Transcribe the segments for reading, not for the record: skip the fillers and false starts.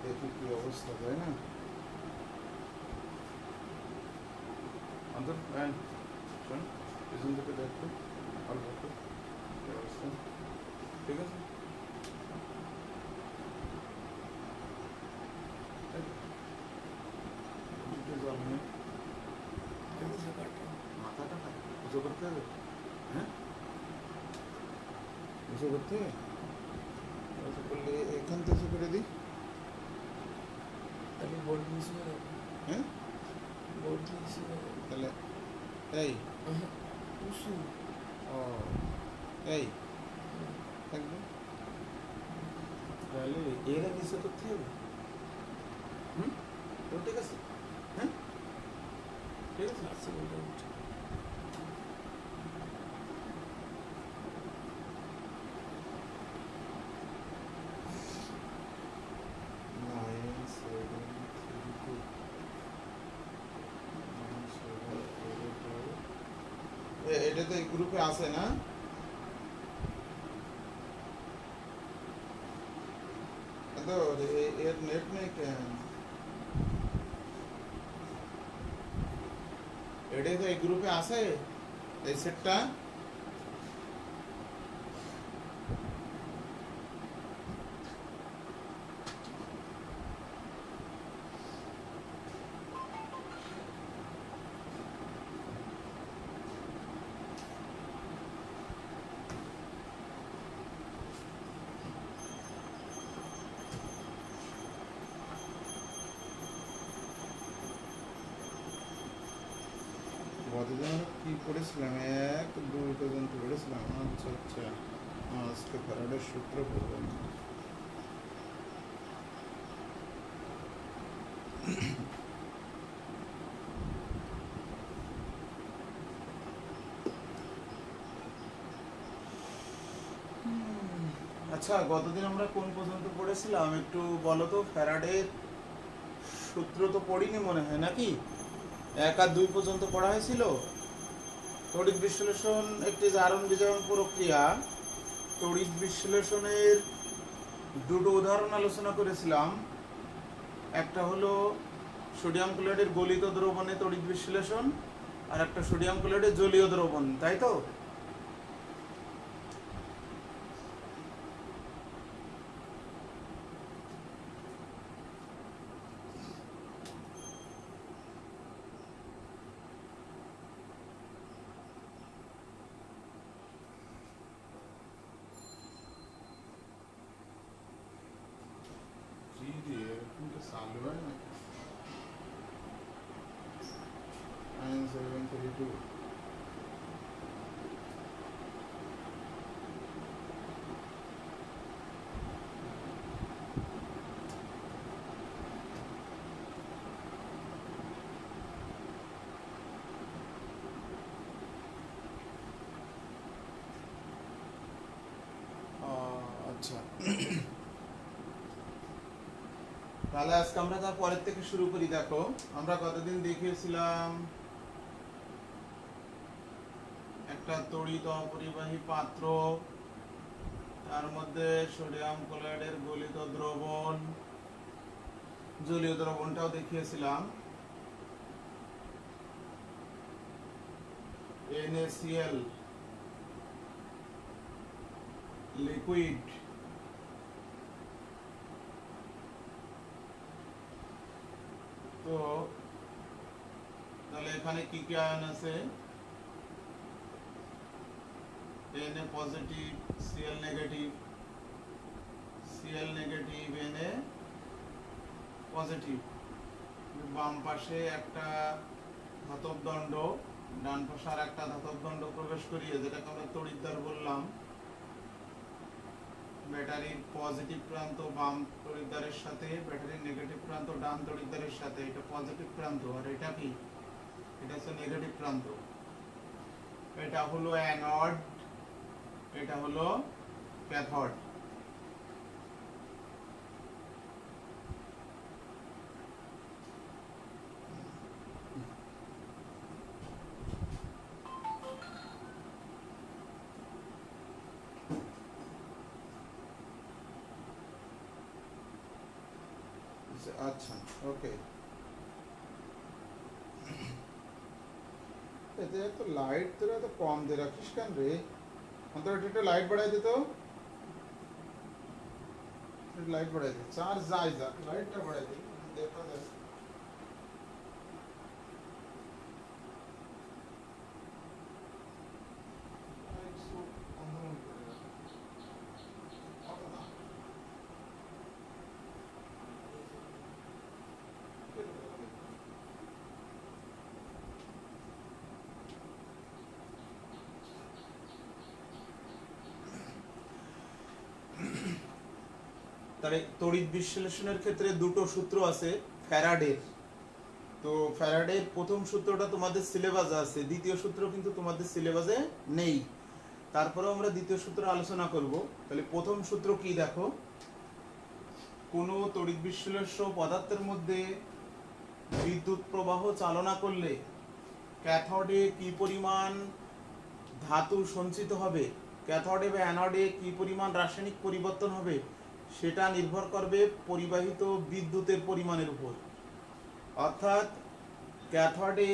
দেখি কি অবস্থা, তাই না? অন্তর শোন, পিছন থেকে দেখতো অল্প একটু কি অবস্থা, ঠিক আছে? জল নেই, মাথাটা উঁচু করতে হবে, হ্যাঁ উঁচু করতে হবে, উঁচু করলে এখান থেকে উঁচু করে দিই, হ্যাঁ তাহলে এই ও এই থাকবে, তাহলে এরা নিচে করতে হবে, হুম তো ঠিক আছে, হ্যাঁ ঠিক আছে। এটা তো এই গ্রুপে আছে না? তো এর নেট নেই কেন? এটা তো এই গ্রুপে আছে, এই সেটটা। গতদিন আমরা কি পড়েছিলাম, 1-2 পর্যন্ত পড়েছিলাম। আচ্ছা আচ্ছা, আজকে ফ্যারাডের সূত্র পড়বেন। আচ্ছা, গতদিন আমরা কোন পর্যন্ত পড়েছিলাম একটু বলো তো? ফ্যারাডের সূত্র তো পড়িনি মনে হয়, নাকি 1 আর 2 পর্যন্ত পড়া হয়েছিল। তড়িৎ বিশ্লেষণ একটি জারণ বিজারণ প্রক্রিয়া। তড়িৎ বিশ্লেষণের দুটো উদাহরণ আলোচনা করেছিলাম। একটা হলো সোডিয়াম ক্লোরাইডের গলিত দ্রবণে তড়িৎ বিশ্লেষণ, আর একটা সোডিয়াম ক্লোরাইডের জলীয় দ্রবণ, তাই তো? চালু হয় না 9732। আচ্ছা, তাহলে আজকে আমরা তার পরের থেকে শুরু করি। দেখো, আমরা কতদিন দেখিয়েছিলাম একটা তড়িৎ অপরিবাহী পাত্র, তার মধ্যে সোডিয়াম ক্লোরাইডের গলিত দ্রবণ, জলীয় দ্রবণটাও দেখিয়েছিলাম, NaCl লিকুইড। তো তাহলে এখানে কি কি আয়ন আছে? Na positive, Cl negative, Cl negative, Na positive. বাম পাশে একটা ধাতব দণ্ড, ডান পাশে আর একটা ধাতব দণ্ড প্রবেশ করিয়ে, যেটাকে আমরা তড়িৎদ্বার বললাম। ব্যাটারির পজিটিভ প্রান্ত বাম তড়িৎদ্বারের সাথে, ব্যাটারির নেগেটিভ প্রান্ত ডান তড়িৎদ্বারের সাথে। এটা পজিটিভ প্রান্ত, আর এটা কি? এটা হচ্ছে নেগেটিভ প্রান্ত। এটা হলো অ্যানোড, এটা হলো ক্যাথোড। আচ্ছা, ওকে। এতে তো লাইট তোরা তো কম দিয়ে রাখিস কেন রে? অন্তত একটু লাইট বাড়াই দে তো, লাইট বাড়াই দে, চার্জ যায় যা, লাইটটা বাড়াই দে, দেখা যায়। তাহলে তড়িৎ বিশ্লেষণের ক্ষেত্রে দুটো সূত্র আছে ফ্যারাডের। তো ফ্যারাডের প্রথম সূত্রটা তোমাদের সিলেবাসে আছে, দ্বিতীয় সূত্র কিন্তু তোমাদের সিলেবাসে নেই। তারপরেও আমরা দ্বিতীয় সূত্র আলোচনা করব। তাহলে প্রথম সূত্র কি দেখো, কোনো তড়িৎ বিশ্লেষ্য পদার্থের মধ্যে বিদ্যুৎ প্রবাহ চালনা করলে ক্যাথোডে কি পরিমাণ ধাতু সঞ্চিত হবে, ক্যাথোডে বা অ্যানোডে কি পরিমাণ রাসায়নিক পরিবর্তন হবে, সেটা নির্ভর করবে পরিবাহিত বিদ্যুতের পরিমাণের উপর। অর্থাৎ ক্যাথোডে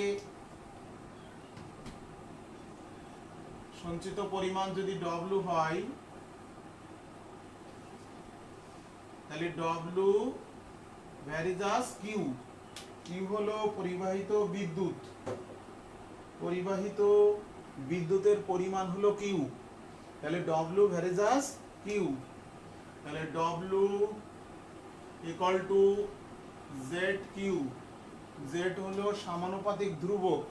সঞ্চিত পরিমাণ যদি ডব্লু হয়, তাহলে ডব্লু ভ্যারিজাস কিউ, কিউ হলো পরিবাহিত বিদ্যুৎ, পরিবাহিত বিদ্যুতের পরিমাণ হলো কিউ, তাহলে ডব্লু ভ্যারিজাস কিউ, তাহলে W equal to Z Q. Z হলো সমানুপাতিক ধ্রুবক,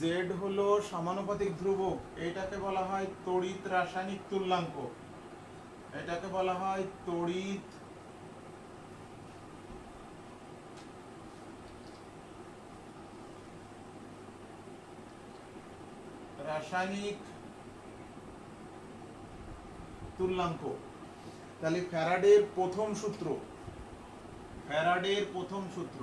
জেড হলো সমানুপাতিক ধ্রুবক, এটাকে বলা হয় তড়িৎ রাসায়নিক তুল্যাঙ্ক, এটাকে বলা হয় তড়িৎ রাসায়নিক তুল্যাঙ্ক। তাহলে ফ্যারাডের প্রথম সূত্র, ফ্যারাডের প্রথম সূত্র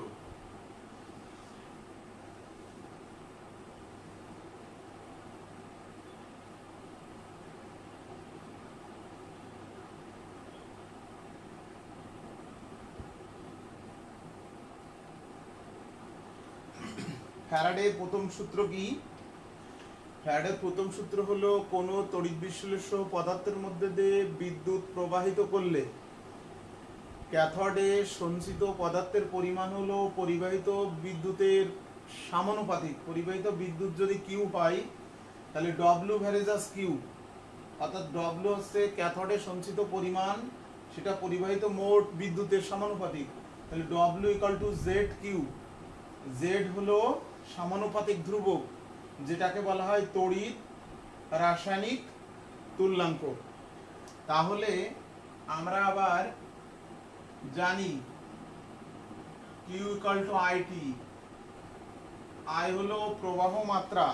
ফ্যারাডের প্রথম সূত্র কি? ফ্যারাডের প্রথম সূত্র হলো কোন তড়িৎ বিশ্লেষ্য পদার্থের মধ্যে দিয়ে বিদ্যুৎ প্রবাহিত করলে ক্যাথোডে সঞ্চিত পদার্থের পরিমাণ হলো পরিবাহিত বিদ্যুতের সমানুপাতিক। পরিবাহিত বিদ্যুৎ যদি কিউ পাই, তাহলে ডব্লিউ ভ্যারিজাস কিউ, অর্থাৎ ডব্লিউ হচ্ছে ক্যাথোডে সঞ্চিত পরিমাণ, সেটা পরিবাহিত মোট বিদ্যুতের সমানুপাতিক, তাহলে W equal to Z Q. Z হলো সমানুপাতিক ধ্রুবক, যেটাকে বলা হয় তড়িৎ রাসায়নিক তুল্যাঙ্ক। তাহলে আমরা আবার জানি Q equal to IT, I হলো প্রবাহ মাত্রা,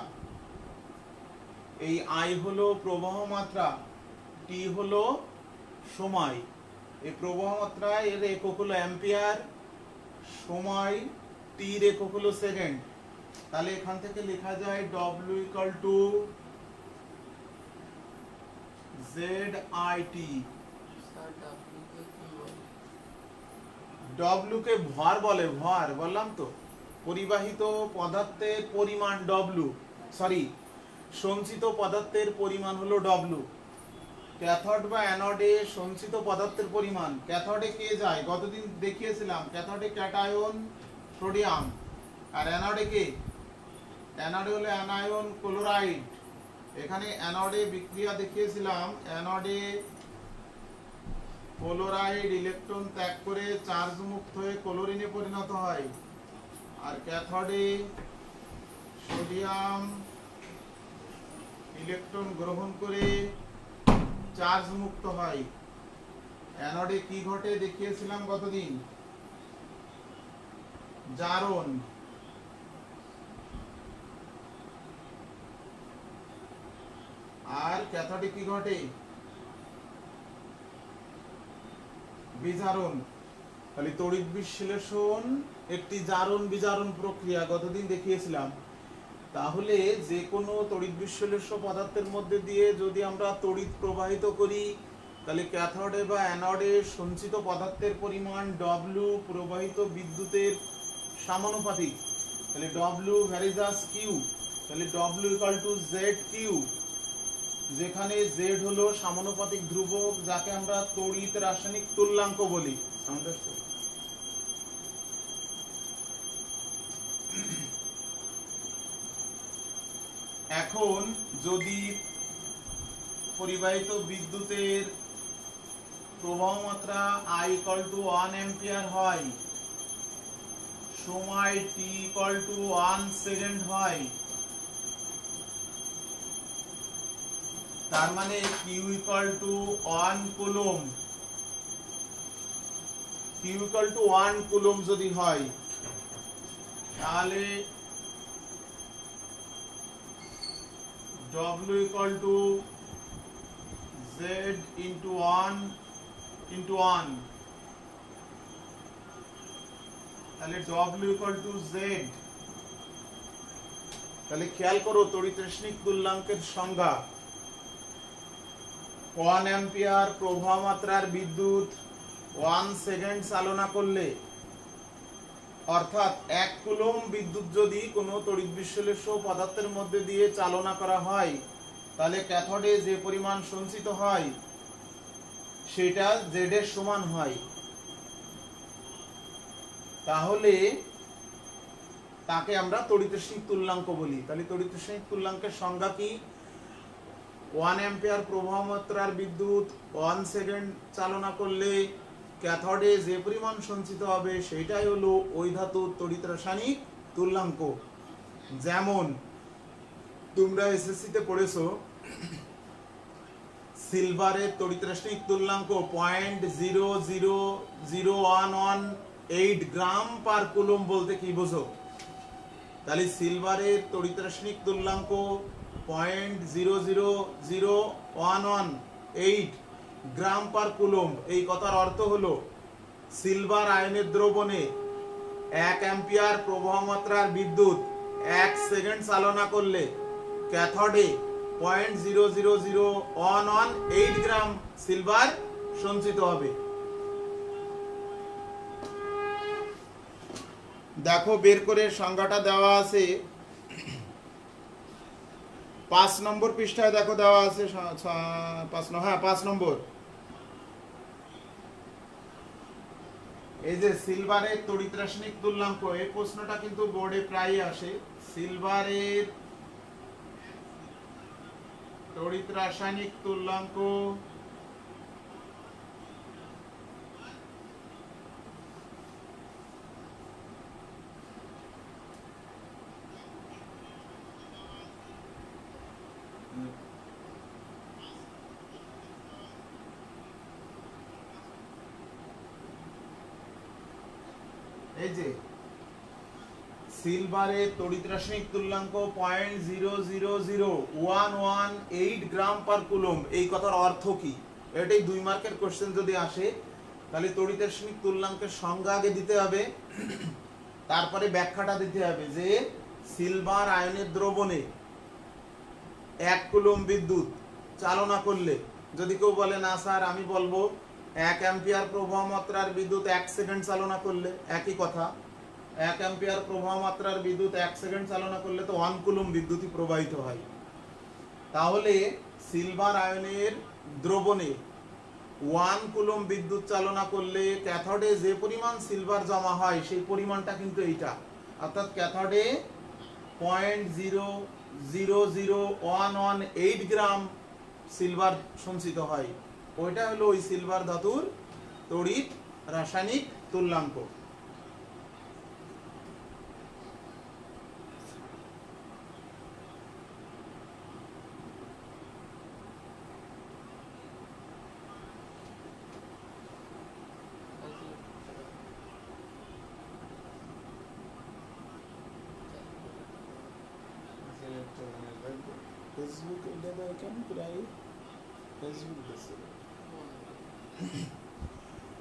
এই আই হলো প্রবাহ মাত্রা, টি হলো সময়। এই প্রবাহ মাত্রায় এর একক হলো অ্যাম্পিয়ার, সময় টির একক হলো সেকেন্ড। তাহলে এখান থেকে লেখা যায় W equal to Z I T. W কে ভর বলে, ভর বললাম তো, পরিবাহিত পদার্থের পরিমাণ ডব্লিউ, সরি সঞ্চিত পদার্থের পরিমাণ হলো ডব্লিউ। ক্যাথোড বা অ্যানোডে সঞ্চিত পদার্থের পরিমাণ, ক্যাথোডে কে যায় গতদিন দেখিয়েছিলাম, ক্যাথোডে ক্যাটায়ন সোডিয়াম, আর অ্যানোডে কে, অ্যানোডে হলো অ্যানায়ন ক্লোরাইড। এখানে অ্যানোডে বিক্রিয়া দেখিয়েছিলাম, অ্যানোডে ক্লোরাইড ইলেকট্রন ত্যাগ করে চার্জ মুক্ত হয়ে ক্লোরিনে পরিণত হয়, আর ক্যাথোডে সোডিয়াম ইলেকট্রন গ্রহণ করে চার্জ মুক্ত হয়। অ্যানোডে কি ঘটে দেখিয়েছিলাম গতদিন, জারণ। আর ক্যাথোডে কি ঘটে, বিজারণ। তাহলে তড়িৎ বিশ্লেষণ একটি জারণ বিজারণ প্রক্রিয়া, গতদিন দেখিয়েছিলাম। তাহলে যে কোনো তড়িৎ বিশ্লেষ্য পদার্থের মধ্যে দিয়ে যদি আমরা তড়িৎ প্রবাহিত করি, তাহলে ক্যাথোডে বা অ্যানোডে সঞ্চিত পদার্থের পরিমাণ ডব্লিউ প্রবাহিত বিদ্যুতের সমানুপাতিক। তাহলে ডব্লিউ ভ্যারিজাস কিউ, তাহলে W equal to Z Q, যেখানে জেড হলো সমানুপাতিক ধ্রুবক যাকে আমরা তড়িৎ রাসায়নিক তুল্যাঙ্ক বলি। এখন যদি পরিবাহিত বিদ্যুতের প্রবাহ মাত্রা I ইকুয়াল টু 1 অ্যাম্পিয়ার হয়, সময় t ইকুয়াল টু 1 সেকেন্ড হয়, তার মানে q equal to 1 coulomb, q equal to 1 coulomb যদি হয়, তাহলে w equal to z into 1 into 1, তাহলে w ইকুয়াল টু z। তাহলে খেয়াল করো তড়িৎ রাসায়নিক তুল্যাঙ্কের সংজ্ঞা। 1 অ্যাম্পিয়ার প্রবাহ মাত্রার বিদ্যুৎ 1 সেকেন্ড চালনা করলে, অর্থাৎ 1 কুলম্ব বিদ্যুৎ যদি কোনো তড়িৎ বিশ্লেষ্য পদার্থের মধ্যে দিয়ে চালনা করা হয়, তাহলে ক্যাথোডে যে পরিমাণ সঞ্চিত হয় সেটা জেড এর সমান হয়। তাহলে তাকে আমরা তড়িৎ রাসায়নিক তুল্যাঙ্ক বলি। তাহলে তড়িৎ রাসায়নিক তুল্যাঙ্কের সংজ্ঞা কি? 1 অ্যাম্পিয়ার প্রবাহ মাত্রার বিদ্যুৎ 1 সেকেন্ড চালনা করলে ক্যাথোডে যে পরিমাণ সঞ্চিত হবে সেটাই হলো ওই ধাতুর তড়িৎ রাসায়নিক তুল্যাঙ্ক। যেমন তোমরা এসএসসি তে পড়েছো সিলভারের তড়িৎ রাসায়নিক তুল্যাঙ্ক 0.00011 গ্রাম পার কুলম্ব বলতে কি বোঝো? তাহলে সিলভারের তড়িৎ রাসায়নিক তুল্যাঙ্ক 0.00011 গ্রাম পার কুলম্ব। এই কথার অর্থ হলো সিলভার আয়নের দ্রবণে 1 অ্যাম্পিয়ার প্রবাহ মাত্রার বিদ্যুৎ 1 সেকেন্ড চালনা করলে ক্যাথোডে 0.00011 গ্রাম সিলভার সঞ্চিত হবে। দেখো বের করে সংজ্ঞাটা দেওয়া আছে 5 নম্বর পৃষ্ঠায়, দেখো দেওয়া আছে 5 নম্বর। এই যে সিলভারের তড়িৎ রাসায়নিক তুল্যাঙ্ক, এই প্রশ্নটা কিন্তু বোর্ডে প্রায়ই আসে। সিলভারের তড়িৎ রাসায়নিক তুল্যাঙ্ক এই যে সিলভারের তড়িৎ রাসায়নিক তুল্যাঙ্ক 0.00011 গ্রাম পার কুলম্ব। এই কথার অর্থ কি? এটাই 2 মার্কের কোশ্চেন যদি আসে, তাহলে তড়িৎ রাসায়নিক তুল্যাঙ্কের সংজ্ঞা আগে দিতে হবে, তারপরে ব্যাখ্যাটা দিতে হবে যে সিলভার আয়নের দ্রবণে 1 কুলম্ব বিদ্যুৎ চালনা করলে, যদি কেউ বলে না স্যার আমি বলবো 1 অ্যাম্পিয়ার প্রবাহ মাত্রার বিদ্যুৎ 1 সেকেন্ড চালনা করলে, একই কথা। 1 অ্যাম্পিয়ার প্রবাহ মাত্রার বিদ্যুৎ 1 সেকেন্ড চালনা করলে তো 1 কুলম্ব বিদ্যুৎই প্রবাহিত হয়। তাহলে সিলভার আয়নের দ্রবণে 1 কুলম্ব বিদ্যুৎ চালনা করলে ক্যাথোডে যে পরিমাণ সিলভার জমা হয় সেই পরিমাণটা কিন্তু এইটা, অর্থাৎ ক্যাথোডে 0.00011 গ্রাম সিলভার সঞ্চিত হয়। ওইটা হলো ওই সিলভার ধাতুর তড়িৎ রাসায়নিক তুল্যাঙ্ক। ফেসবুক এটা দেখেন প্রায় ফেসবুক দেখে।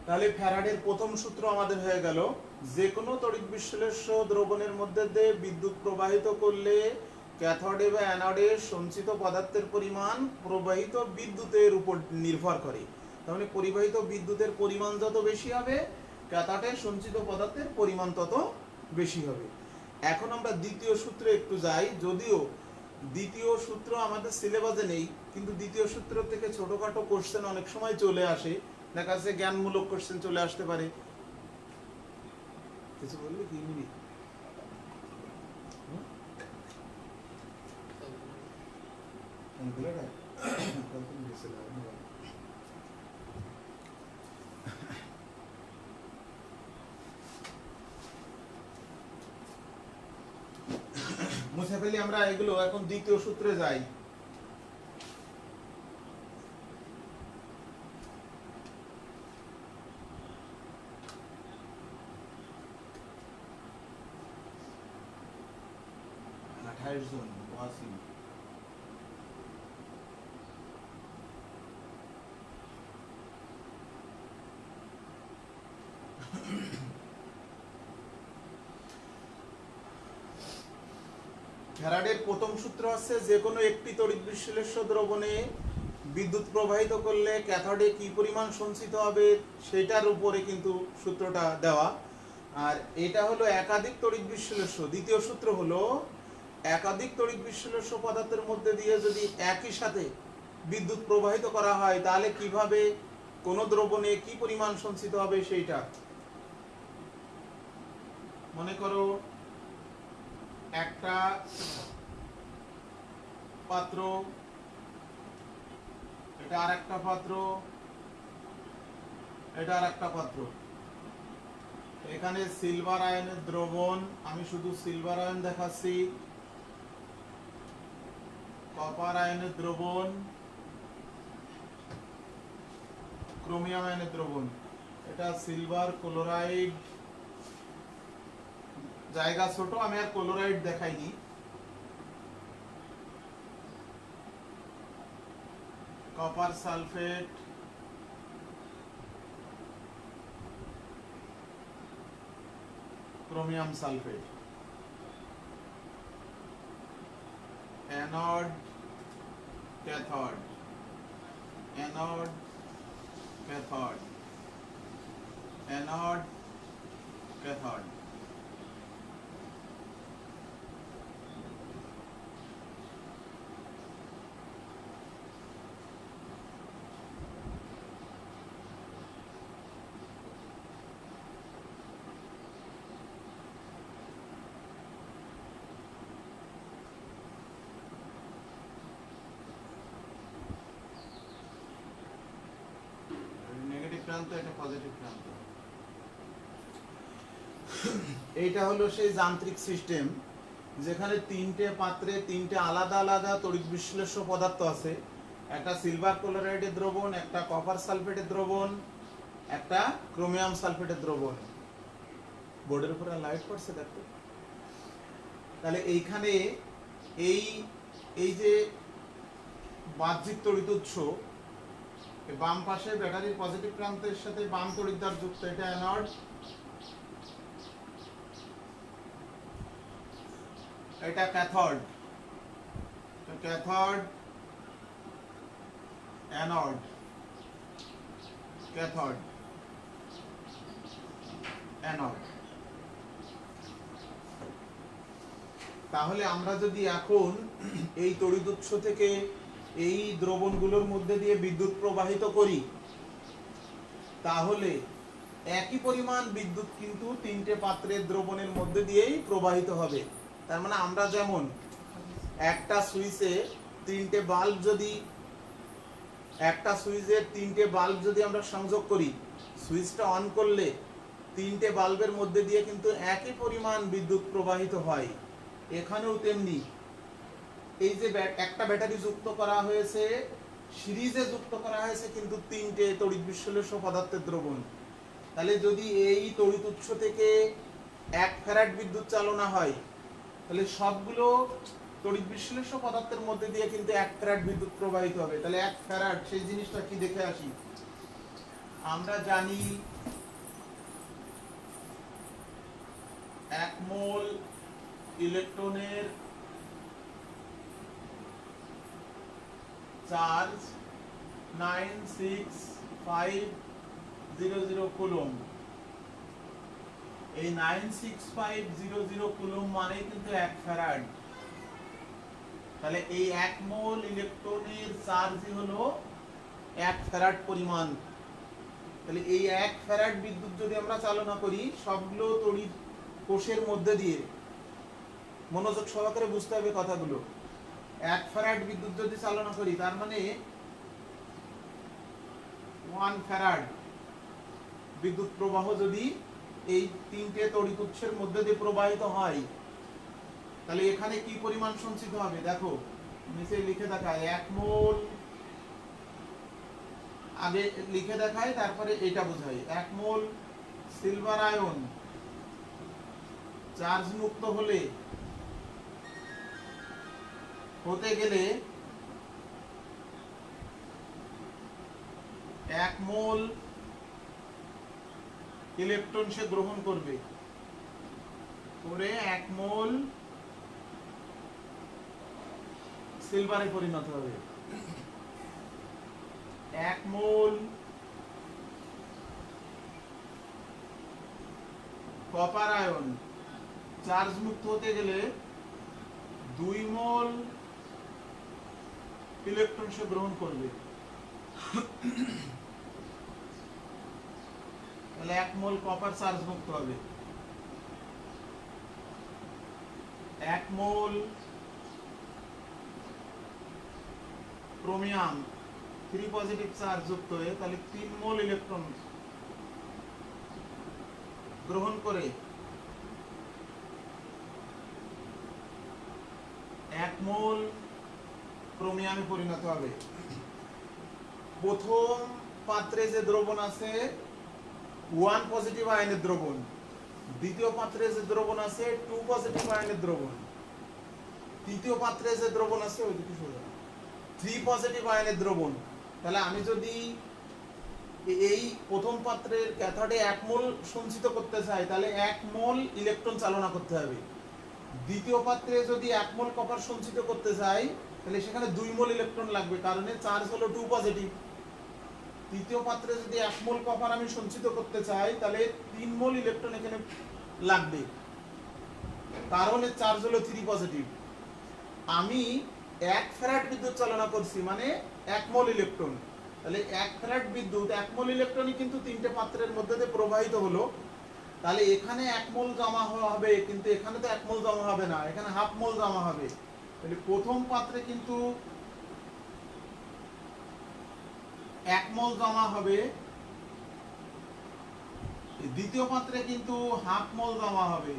তাহলে ফ্যারাডের প্রথম সূত্র আমাদের হয়ে গেল, যে কোনো তড়িৎ বিশ্লেষ্য দ্রবণের মধ্যে দিয়ে বিদ্যুৎ প্রবাহিত করলে ক্যাথোডে বা অ্যানোডে সঞ্চিত পদার্থের পরিমাণ প্রবাহিত বিদ্যুতের উপর নির্ভর করে। তার মানে পরিবাহিত বিদ্যুতের পরিমাণ যত বেশি হবে, ক্যাথোডে সঞ্চিত পদার্থের পরিমাণ তত বেশি হবে। এখন আমরা দ্বিতীয় সূত্রে একটু যাই, যদিও দ্বিতীয় সূত্র আমাদের সিলেবাসে নেই, কিন্তু দ্বিতীয় সূত্র থেকে ছোটখাটো কোশ্চেন অনেক সময় চলে আসে, দেখা যাচ্ছে জ্ঞানমূলক কোশ্চেন চলে আসতে পারে। কিছু বললি কি মিনিট? মুছে ফেলি আমরা এগুলো। এখন দ্বিতীয় সূত্রে যাই। জন ওয়াসিম ফ্যারাডের প্রথম সূত্র আছে, যে কোনো একটি তড়িৎ বিশ্লেষ্য দ্রবণে বিদ্যুৎ প্রবাহিত করলে ক্যাথোডে কি পরিমাণ সঞ্চিত হবে সেটার উপরে কিন্তু সূত্রটা দেওয়া। আর এটা হলো একাধিক তড়িৎ বিশ্লেষ্য। দ্বিতীয় সূত্র হলো একাধিক তড়িৎ বিশ্লেষ্য পদার্থের মধ্যে দিয়ে যদি একই সাথে বিদ্যুৎ প্রবাহিত করা হয়, তাহলে কিভাবে কোন দ্রবণে কি পরিমাণ সঞ্চিত হবে সেইটা। মনে করো একটা পাত্র, এটা আর একটা পাত্র, এটা আর একটা পাত্র। এখানে সিলভার আয়নের দ্রবণ, আমি শুধু সিলভার আয়ন দেখাচ্ছি, কপার আয়নের দ্রবণ, ক্রোমিয়াম আয়নের দ্রবণ। এটা সিলভার ক্লোরাইড, জায়গা ছোট, আমি আর ক্লোরাইড দেখাইনি। Copper sulphate, chromium sulphate. Anode, cathode, anode, cathode, anode, cathode. Negative প্রান্ত, এটা পজিটিভ প্রান্ত। এইটা হলো সেই যান্ত্রিক সিস্টেম যেখানে তিনটে পাত্রে তিনটে আলাদা আলাদা তড়িৎ বিশ্লেষ্য পদার্থ আছে। একটা সিলভার ক্লোরাইডের দ্রবণ, একটা কপার সালফেটের দ্রবণ, একটা ক্রোমিয়াম সালফেটের দ্রবণ। বোর্ডের উপরে লাইট পড়ছে দেখো। তাহলে এইখানে এই এই যে বাহ্যিক তড়িৎ উৎস, বাম পাশে ব্যাটারির পজিটিভ প্রান্তের সাথে বাম তড়িৎদ্বার যুক্ত, এটা অ্যানোড, এটা cathode. Cathode, anode, cathode, anode. তাহলে আমরা যদি এখন এই তড়িৎ উৎস থেকে এই দ্রবণগুলোর মধ্যে দিয়ে বিদ্যুৎ প্রবাহিত করি, তাহলে একই পরিমাণ বিদ্যুৎ কিন্তু তিনটে পাত্রের দ্রবণের মধ্যে দিয়েই প্রবাহিত হবে। তার মানে আমরা যেমন একটা সুইচে তিনটে বাল্ব যদি, একটা সুইচের তিনটে বাল্ব যদি আমরা সংযোগ করি, সুইচটা অন করলে তিনটে বাল্বের মধ্যে দিয়ে কিন্তু একই পরিমাণ বিদ্যুৎ প্রবাহিত হয়। এখানেও তেমনি এই যে একটা ব্যাটারি যুক্ত করা হয়েছে, সিরিজে যুক্ত করা হয়েছে কিন্তু তিনটে তড়িৎ বিশ্লেষ্য পদার্থের দ্রবণ। তাহলে যদি এই তড়িৎ উৎস থেকে 1 ফ্যারাড বিদ্যুৎ চালনা হয়, তাহলে সবগুলো তড়িৎ বিশ্লেষ্য পদার্থের মধ্যে দিয়ে কিন্তু 1 ফ্যারাড বিদ্যুৎ প্রবাহিত হবে। তাহলে 1 ফ্যারাড সেই জিনিসটা কি দেখে আসি। আমরা জানি 1 মোল ইলেকট্রনের চার্জ 969 966500 কুলম্ব। এই 966500 কুলম্ব মানে কিন্তু 1 ফ্যারাড। তাহলে এই 1 মোল ইলেকট্রনের চার্জই হলো 1 ফ্যারাড পরিমাণ। তাহলে এই 1 ফ্যারাড বিদ্যুৎ যদি আমরা চালনা করি সবগুলো তড়িৎ কোষের মধ্যে দিয়ে, মনোযোগ সহকারে বুঝতে হবে কথাগুলো। 1 ফ্যারাড বিদ্যুৎ যদি চালনা করি তার মানে 1 ফ্যারাড বিদ্যুৎ প্রবাহ যদি এই তিনটে তড়িৎ উৎসের মধ্যে দিয়ে প্রবাহিত হয়, তাহলে এখানে কি পরিমাণ সঞ্চিত হবে দেখো, নিচে লিখে দেখায় 1 মোল, আগে লিখে দেখায় তারপরে এটা বোঝাই। 1 মোল সিলভার আয়ন চার্জ মুক্ত হতে গেলে 1 মোল ইলেকট্রন সে গ্রহণ করবে, করে 1 মোল সিলভারে পরিণত হবে। 1 মোল কপার আয়ন চার্জ মুক্ত হতে গেলে 2 মোল ইলেকট্রন সে গ্রহণ করবে। তাহলে 1 মোল কপার চার্জ মুক্ত হবে। 1 মোল ক্রোমিয়াম 3 পজিটিভ চার্জ যুক্ত হয়ে তাহলে 3 মোল ইলেকট্রন গ্রহণ করে 1 মোল ক্রোমিয়ামে পরিণত হবে। প্রথম পাত্রে যে দ্রবণ আছে 1 পজিটিভ আয়নের দ্রবণ, দ্বিতীয় পাত্রে যে দ্রবণ আছে 2 পজিটিভ আয়নের দ্রবণ, তৃতীয় পাত্রে যে দ্রবণ আছে ওইদিকে সোজা 3 পজিটিভ আয়নের দ্রবণ। তাহলে আমি যদি এই প্রথম পাত্রের ক্যাথোডে 1 মোল সঞ্চিত করতে চাই তাহলে 1 মোল ইলেকট্রন চালনা করতে হবে। দ্বিতীয় পাত্রে যদি 1 মোল কপার সঞ্চিত করতে চাই তাহলে সেখানে 2 মোল ইলেকট্রন লাগবে, কারণ এর চার্জ হলো 2 পজিটিভ। তৃতীয় পাত্রে যদি 1 মোল কপার আমি সঞ্চিত করতে চাই তাহলে 3 মোল ইলেকট্রন এখানে লাগবে, কারণ এর চার্জ হলো 3 পজিটিভ। আমি 1 ফ্যারাড বিদ্যুৎ চালনা করছি মানে 1 মোল ইলেকট্রন। তাহলে 1 ফ্যারাড বিদ্যুৎ 1 মোল ইলেকট্রনই কিন্তু তিনটে পাত্রের মধ্যে দিয়ে প্রবাহিত হলো। তাহলে এখানে 1 মোল জমা হবে, কিন্তু এখানে তো 1 মোল জমা হবে না, এখানে হাফ মোল জমা হবে। তাহলে প্রথম পাত্রে কিন্তু 1 মোল জমা হবে, দ্বিতীয় পাত্রে কিন্তু হাফ মোল জমা হবে।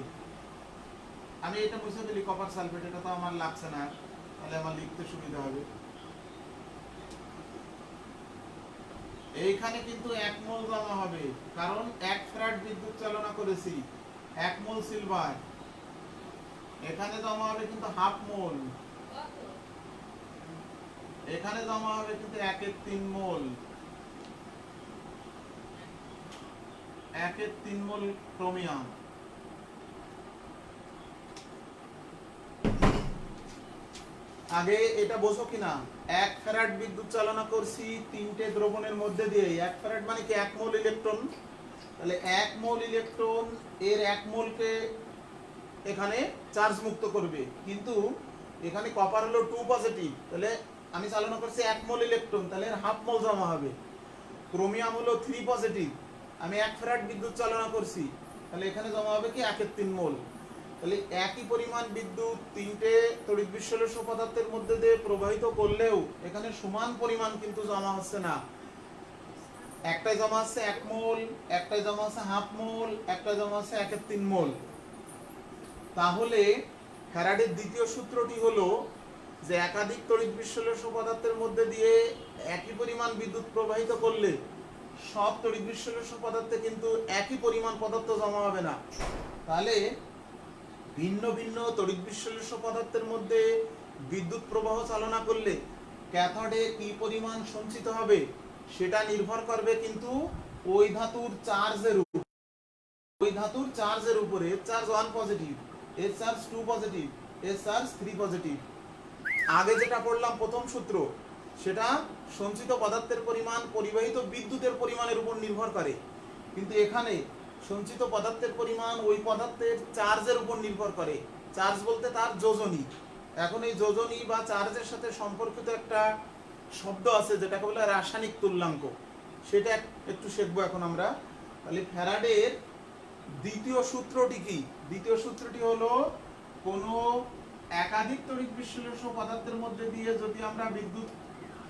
আমি এটা মুছে দিলি কপার সালফেট, এটা তো আমার লাগছে না, তাহলে আমার লিখতে সুবিধা হবে। এইখানে কিন্তু 1 মোল জমা হবে, কারণ 1 ফ্যারাড বিদ্যুৎ চালনা করেছি। 1 মোল সিলভার, এখানে জমা হবে কিন্তু হাফ মোল, এখানে জমা হবে কিন্তু 1/3 মোল, 1/3 মোল ক্রোমিয়াম। আগে এটা বোঝো কিনা, 1 ফ্যারাড বিদ্যুৎ চালনা করছি তিনটে দ্রবণের মধ্যে দিয়ে। 1 ফ্যারাড মানে কি 1 মোল ইলেকট্রন। তাহলে 1 মোল ইলেকট্রন এর 1 মোলকে এখানে চার্জ মুক্ত করবে, কিন্তু এখানে কপার হলো 2 পজিটিভ, তাহলে আমি চালনা করছি 1 মোল ইলেকট্রন, তাহলে এর হাফ মোল জমা হবে। ক্রোমিয়াম হলো 3 পজিটিভ, আমি 1 ফ্যারাড বিদ্যুৎ চালনা করছি, তাহলে এখানে জমা হবে কি 1/3 মোল। তাহলে একই পরিমাণ বিদ্যুৎ তিনটে তড়িৎ বিশ্লেষ্য পদার্থের মধ্যে দিয়ে প্রবাহিত করলেও এখানে সমান পরিমাণ কিন্তু জমা হচ্ছে না। একটাই জমা হচ্ছে 1 মোল, একটাই জমা হচ্ছে হাফ মোল, একটা জমা হচ্ছে 1/3 মোল। তাহলে ফ্যারাডের দ্বিতীয় সূত্রটি হলো যে একাধিক তড়িৎ বিশ্লেষ্য পদার্থের মধ্যে দিয়ে একই পরিমাণ বিদ্যুৎ প্রবাহিত করলে সব তড়িৎ বিশ্লেষ্য পদার্থে কিন্তু একই পরিমাণ পদার্থ জমা হবে না। তাহলে ভিন্ন ভিন্ন তড়িৎ বিশ্লেষ্য পদার্থের মধ্যে বিদ্যুৎ প্রবাহ চালনা করলে ক্যাথোডে কি পরিমাণ সঞ্চিত হবে সেটা নির্ভর করবে কিন্তু ওই ধাতুর চার্জের উপর। ওই ধাতুর চার্জের উপরে, চার্জ 1 পজিটিভ, এর চার্জ 2 পজিটিভ, এর চার্জ 3 পজিটিভ। আগে যেটা পড়লাম প্রথম সূত্র, সেটা সঞ্চিত পদার্থের পরিমাণ পরিবাহিত বিদ্যুতের পরিমাণের উপর নির্ভর করে, কিন্তু এখানে সঞ্চিত পদার্থের পরিমাণ ওই পদার্থের চার্জের উপর নির্ভর করে। চার্জ বলতে তার যোজনী। এখন এই যোজনী বা চার্জের সাথে সম্পর্কিত একটা শব্দ আছে যেটাকে বলে রাসায়নিক তুল্যাঙ্ক, সেটা একটু শিখবো এখন আমরা। তাহলে ফ্যারাডের দ্বিতীয় সূত্রটি কি? দ্বিতীয় সূত্রটি হলো কোনো একাধিক তড়িৎ বিশ্লেষ্য পদার্থের মধ্যে দিয়ে যদি আমরা বিদ্যুৎ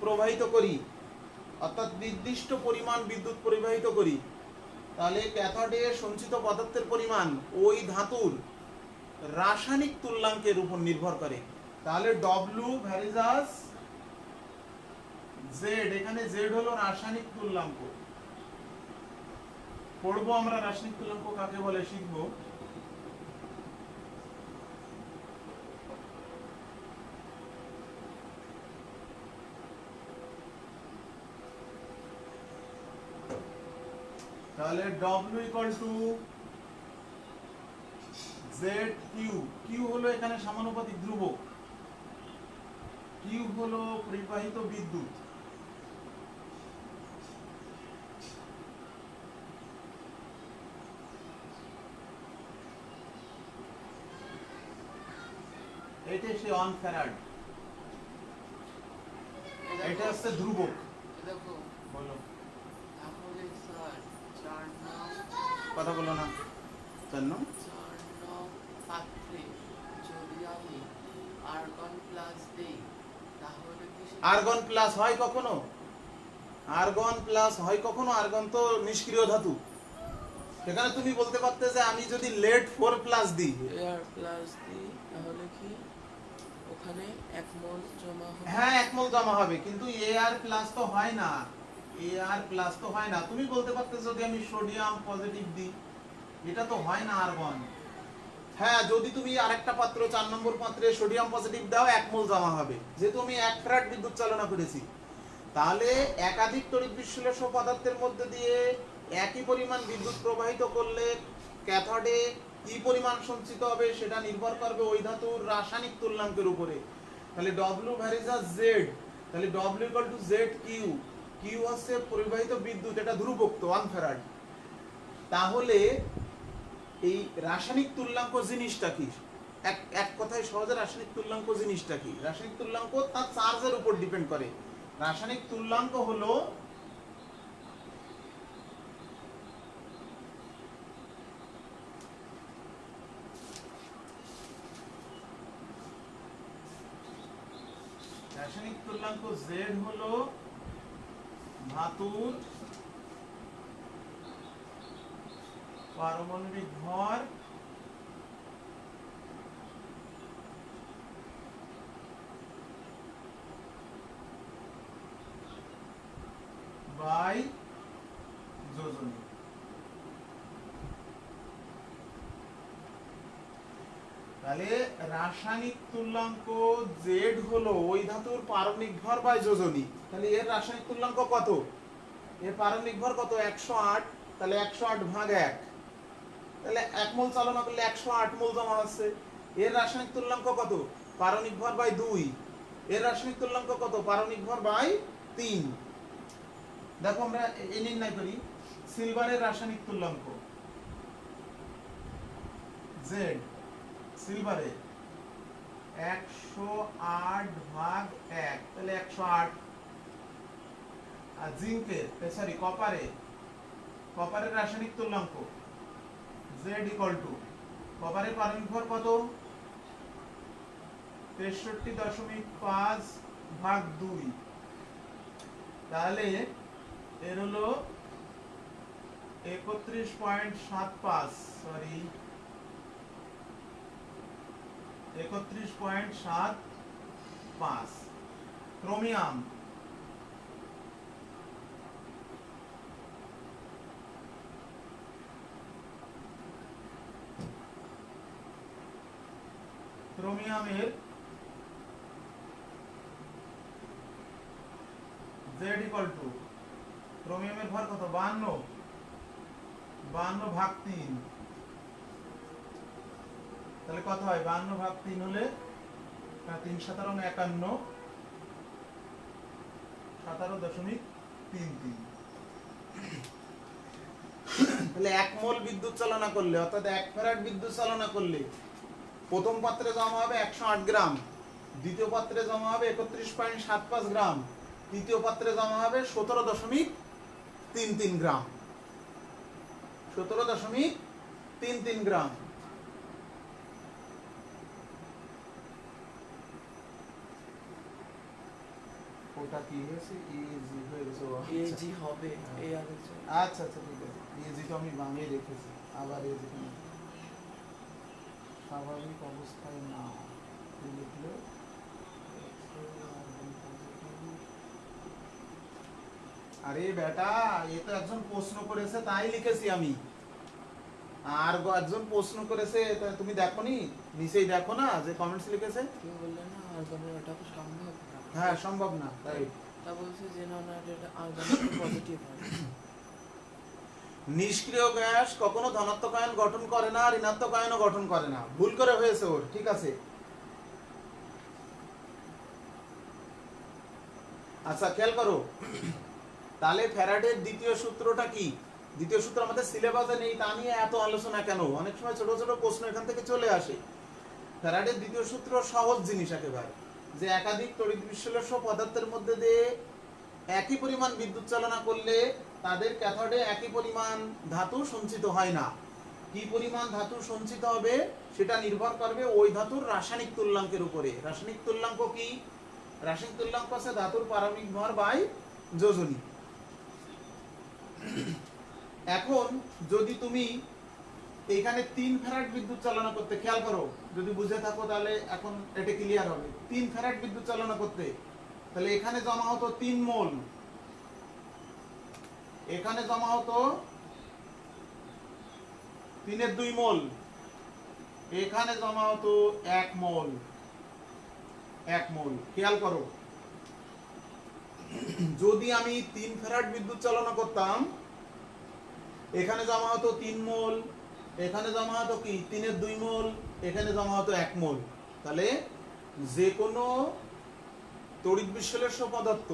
প্রবাহিত করি, অর্থাৎ নির্দিষ্ট পরিমাণ বিদ্যুৎ প্রবাহিত করি, তাহলে ক্যাথোডে সঞ্চিত পদার্থের পরিমাণ ওই ধাতুর রাসায়নিক তুল্যাঙ্কের উপর নির্ভর করে। তাহলে ডব্লিউ ভ্যারিজাস জেড, এখানে জেড হলো রাসায়নিক তুল্যাঙ্ক। পড়বো আমরা রাসায়নিক তুল্যাঙ্ক কাকে বলে, শিখবো। তাহলে W equal to Z Q. Q হলো এখানে সমানুপাতিক ধ্রুবক, কিউ হলো পরিবাহিত বিদ্যুৎ। এটা সে 1 ফ্যারাড, এটা হচ্ছে ধ্রুবক। দেখো বলো, তাহলে স্যার 4 নং কথা বলো না। 4 নং পাত্রে যদি আমি আর্গন প্লাস দেই তাহলে কি আর্গন প্লাস হয় কখনো? আর্গন প্লাস হয় কখনো? আর্গন তো নিষ্ক্রিয় ধাতু। সেখানে তুমি বলতে পারতে যে আমি যদি লেড 4 প্লাস দিই, এয়ার প্লাস দিই তাহলে কি ওখানে 1 মোল জমা হবে? হ্যাঁ 1 মোল জমা হবে, কিন্তু এআর প্লাস তো হয় না। এআর প্লাস তো হয় না। তুমি বলতে পারতে যদি আমি সোডিয়াম পজিটিভ দিই, এটা তো হয় না আর্গন। হ্যাঁ, যদি তুমি আরেকটা পাত্র 4 নম্বর পাত্রে সোডিয়াম পজিটিভ দাও 1 মোল জমা হবে, যেহেতু আমি 1 ফ্যারাড বিদ্যুৎ চালনা করেছি। তাহলে একাধিক তড়িৎ বিশ্লেষ্য পদার্থের মধ্যে দিয়ে একই পরিমাণ বিদ্যুৎ প্রবাহিত করলে ক্যাথোডে কি পরিমাণ সঞ্চিত হবে সেটা নির্ভর করবে ওই ধাতুর রাসায়নিক তুল্যাঙ্কের উপরে। তাহলে W ভ্যারিজাস Z, তাহলে W equal to Z Q. Q হচ্ছে পরিবাহিত বিদ্যুৎ, এটা ধ্রুবক তো 1 ফ্যারাড। তাহলে এই রাসায়নিক তুল্যাঙ্ক জিনিসটা কি? এক কথায় সহজে রাসায়নিক তুল্যাঙ্ক জিনিসটা কি? রাসায়নিক তুল্যাঙ্ক তার চার্জের উপর ডিপেন্ড করে। রাসায়নিক তুল্যাঙ্ক হলো রাসায়নিক তুল্যাঙ্ক Z হলো ধাতুর পারমাণবিক ভর বাই যোজনী। তাহলে রাসায়নিক তুল্যাঙ্ক Z হলো ওই ধাতুর পারমাণবিক ভর বাই যোজনী। তাহলে এর রাসায়নিক তুল্যাঙ্ক কত? এর পারমাণবিক ভর কত? 108। তাহলে 108 ভাগ 1, তাহলে 1 মোল চালনা করলে 108 মোল জমা হচ্ছে। এর রাসায়নিক তুল্যাঙ্ক কত? পারমাণবিক ভর বাই 2। এর রাসায়নিক তুল্যাঙ্ক কত? পারমাণবিক ভর বাই 3। দেখো আমরা এই নির্ণয় করি সিলভারের রাসায়নিক তুল্যাঙ্ক Z, সিলভারে 108 ভাগ 1, তাহলে 108। আর জিঙ্কের সরি কপারের রাসায়নিক তুল্যাঙ্ক Z ইকুয়াল টু কপারের পারমাণবিক ভর কত? 63.5 ভাগ 2, তাহলে এর হলো 31.75, সরি 31.75। ক্রোমিয়াম ক্রোমিয়ামের Z ইকুয়াল টু ক্রোমিয়ামের ভর কত? 52 ভাগ 3, তাহলে কত হয়? 52 ভাগ 3 হলে 3 × 7 = 51, 17.33। তাহলে 1 মোল বিদ্যুৎ চালনা করলে অর্থাৎ 1 ফ্যারাড বিদ্যুৎ চালনা করলে প্রথম পাত্রে জমা হবে 108 গ্রাম, দ্বিতীয় পাত্রে জমা হবে 31.75 গ্রাম, তৃতীয় পাত্রে জমা হবে 17.33 গ্রাম। 17.33 গ্রাম। ওটা কি হয়েছে? ইজি হয়ে গেছে। এজি হবে এই আগে আচ্ছা আচ্ছা ঠিক আছে। ইজি তো আমি বাংলায় রেখেছি, আবার ইজি স্বাভাবিক অবস্থায় না লিখলে আরে বেটা, এ তো একজন প্রশ্ন করেছে তাই লিখেছি আমি। আর একজন প্রশ্ন করেছে, তুমি দেখোনি? নিচেই দেখো না যে কমেন্টস লিখেছে। তুমি বললে না আর্গনের এটা তো সম্ভব না। হ্যাঁ সম্ভব না, তাই তা বলছে যে না না এটা আর্গনের পজিটিভ হয়। নিষ্ক্রিয় গ্যাস কখনো ধনাত্মক আয়ন গঠন করে না, ঋণাত্মক আয়নও গঠন করে না। ভুল করে হয়েছে ওর, ঠিক আছে। আচ্ছা খেয়াল করো, তাহলে ফ্যারাডের দ্বিতীয় সূত্রটা কি? দ্বিতীয় সূত্র আমাদের সিলেবাসে নেই, তা নিয়ে এত আলোচনা কেন? অনেক সময় ছোট ছোট প্রশ্ন এখান থেকে চলে আসে। ফ্যারাডের দ্বিতীয় সূত্র সহজ জিনিস একেবারে, যে একাধিক তড়িৎ বিশ্লেষ্য পদার্থের মধ্যে দিয়ে একই পরিমাণ বিদ্যুৎ চালনা করলে তাদের ক্যাথোডে একই পরিমাণ ধাতু সঞ্চিত হয় না। কি পরিমাণ ধাতু সঞ্চিত হবে সেটা নির্ভর করবে ওই ধাতুর রাসায়নিক তুল্যাঙ্কের উপরে। রাসায়নিক তুল্যাঙ্ক কি? রাসায়নিক তুল্যাঙ্ক আছে ধাতুর পারমাণবিক ভর বাই যোজনী। এখন যদি তুমি এখানে 3 ফ্যারাড বিদ্যুৎ চালনা করতে, খেয়াল করো, যদি বুঝে থাকো তাহলে এখন এটা ক্লিয়ার হবে। 3 ফ্যারাড বিদ্যুৎ চালনা করতে, তাহলে এখানে জমা হতো 3 মোল, এখানে জমা হতো 3/2 মোল, এখানে জমা হতো 1 মোল। 1 মোল। খেয়াল করো, যদি আমি 3 ফ্যারাড বিদ্যুৎ চালনা করতাম, এখানে জমা হতো 3 মোল, এখানে জমা হতো কি 3/2 মোল, এখানে জমা হতো 1 মোল। তাহলে যে কোনো তড়িৎ বিশ্লেষ্য পদার্থ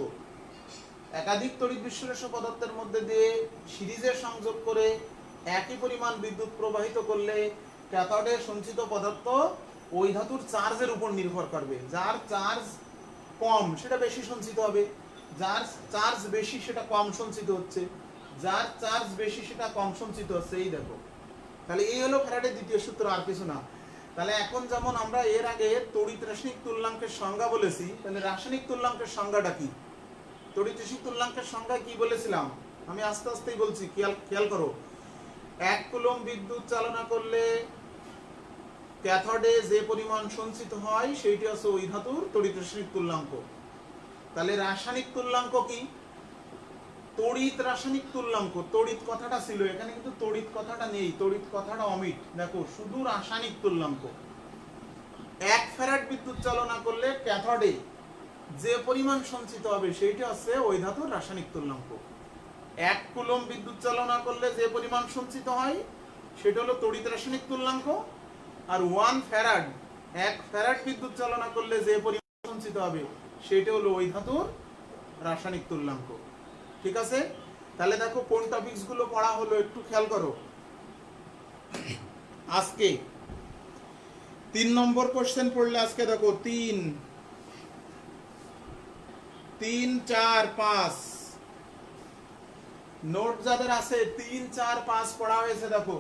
একাধিক তড়িৎ বিশ্লেষ্য পদার্থের মধ্যে দিয়ে সিরিজে সংযোগ করে একই পরিমাণ বিদ্যুৎ প্রবাহিত করলে ক্যাথোডে সঞ্চিত পদার্থ ওই ধাতুর চার্জের উপর নির্ভর করবে। যার চার্জ কম সেটা বেশি সঞ্চিত হবে, যার চার্জ বেশি সেটা কম সঞ্চিত হচ্ছে, যার চার্জ বেশি সেটা কম সঞ্চিত হচ্ছে। এই দেখো, তাহলে এই হলো ফ্যারাডের দ্বিতীয় সূত্র, আর কিছু না। তাহলে এখন যেমন আমরা এর আগে তড়িৎ রাসায়নিক তুল্যাঙ্কের সংজ্ঞা বলেছি, তাহলে রাসায়নিক তুল্যাঙ্কের সংজ্ঞাটা কি? তড়িৎ রাসায়নিক তুল্যাঙ্কের সংজ্ঞা কি বলেছিলাম? আমি আস্তে আস্তেই বলছি, খেয়াল করো। 1 কুলম্ব বিদ্যুৎ চালনা করলে ক্যাথোডে যে পরিমাণ সঞ্চিত হয় সেইটি হচ্ছে ওই ধাতুর তড়িৎ রাসায়নিক তুল্যাঙ্ক। তাহলে রাসায়নিক তুল্যাঙ্ক কি? তড়িৎ রাসায়নিক তুল্যাঙ্ক। তড়িৎ কথাটা ছিল এখানে, কিন্তু তড়িৎ কথাটা নেই, তড়িৎ কথাটা অমিট। দেখো শুধু রাসায়নিক তুল্যাঙ্ক। 1 ফ্যারাড বিদ্যুৎ চালনা করলে ক্যাথোডে যে পরিমাণ সঞ্চিত হবে সেইটা হচ্ছে ওই ধাতুর রাসায়নিক তুল্যাঙ্ক। 1 কুলম্ব বিদ্যুৎ চালনা করলে যে পরিমাণ সঞ্চিত হয় সেটা হলো তড়িৎ রাসায়নিক তুল্যাঙ্ক। আর 1 ফ্যারাড 1 ফ্যারাড বিদ্যুৎ চালনা করলে যে পরিমাণ সঞ্চিত হবে সেটা হলো ওই ধাতুর রাসায়নিক তুল্যাঙ্ক। ঠিক আছে? তাহলে দেখো কোন টপিকস গুলো পড়া হলো একটু খেয়াল করো। আজকে 3 নম্বর কোশ্চেন পড়লে আজকে দেখো 3, 4, 5 নোট যাদের আছে 3, 4, 5 পড়া হয়েছে। দেখো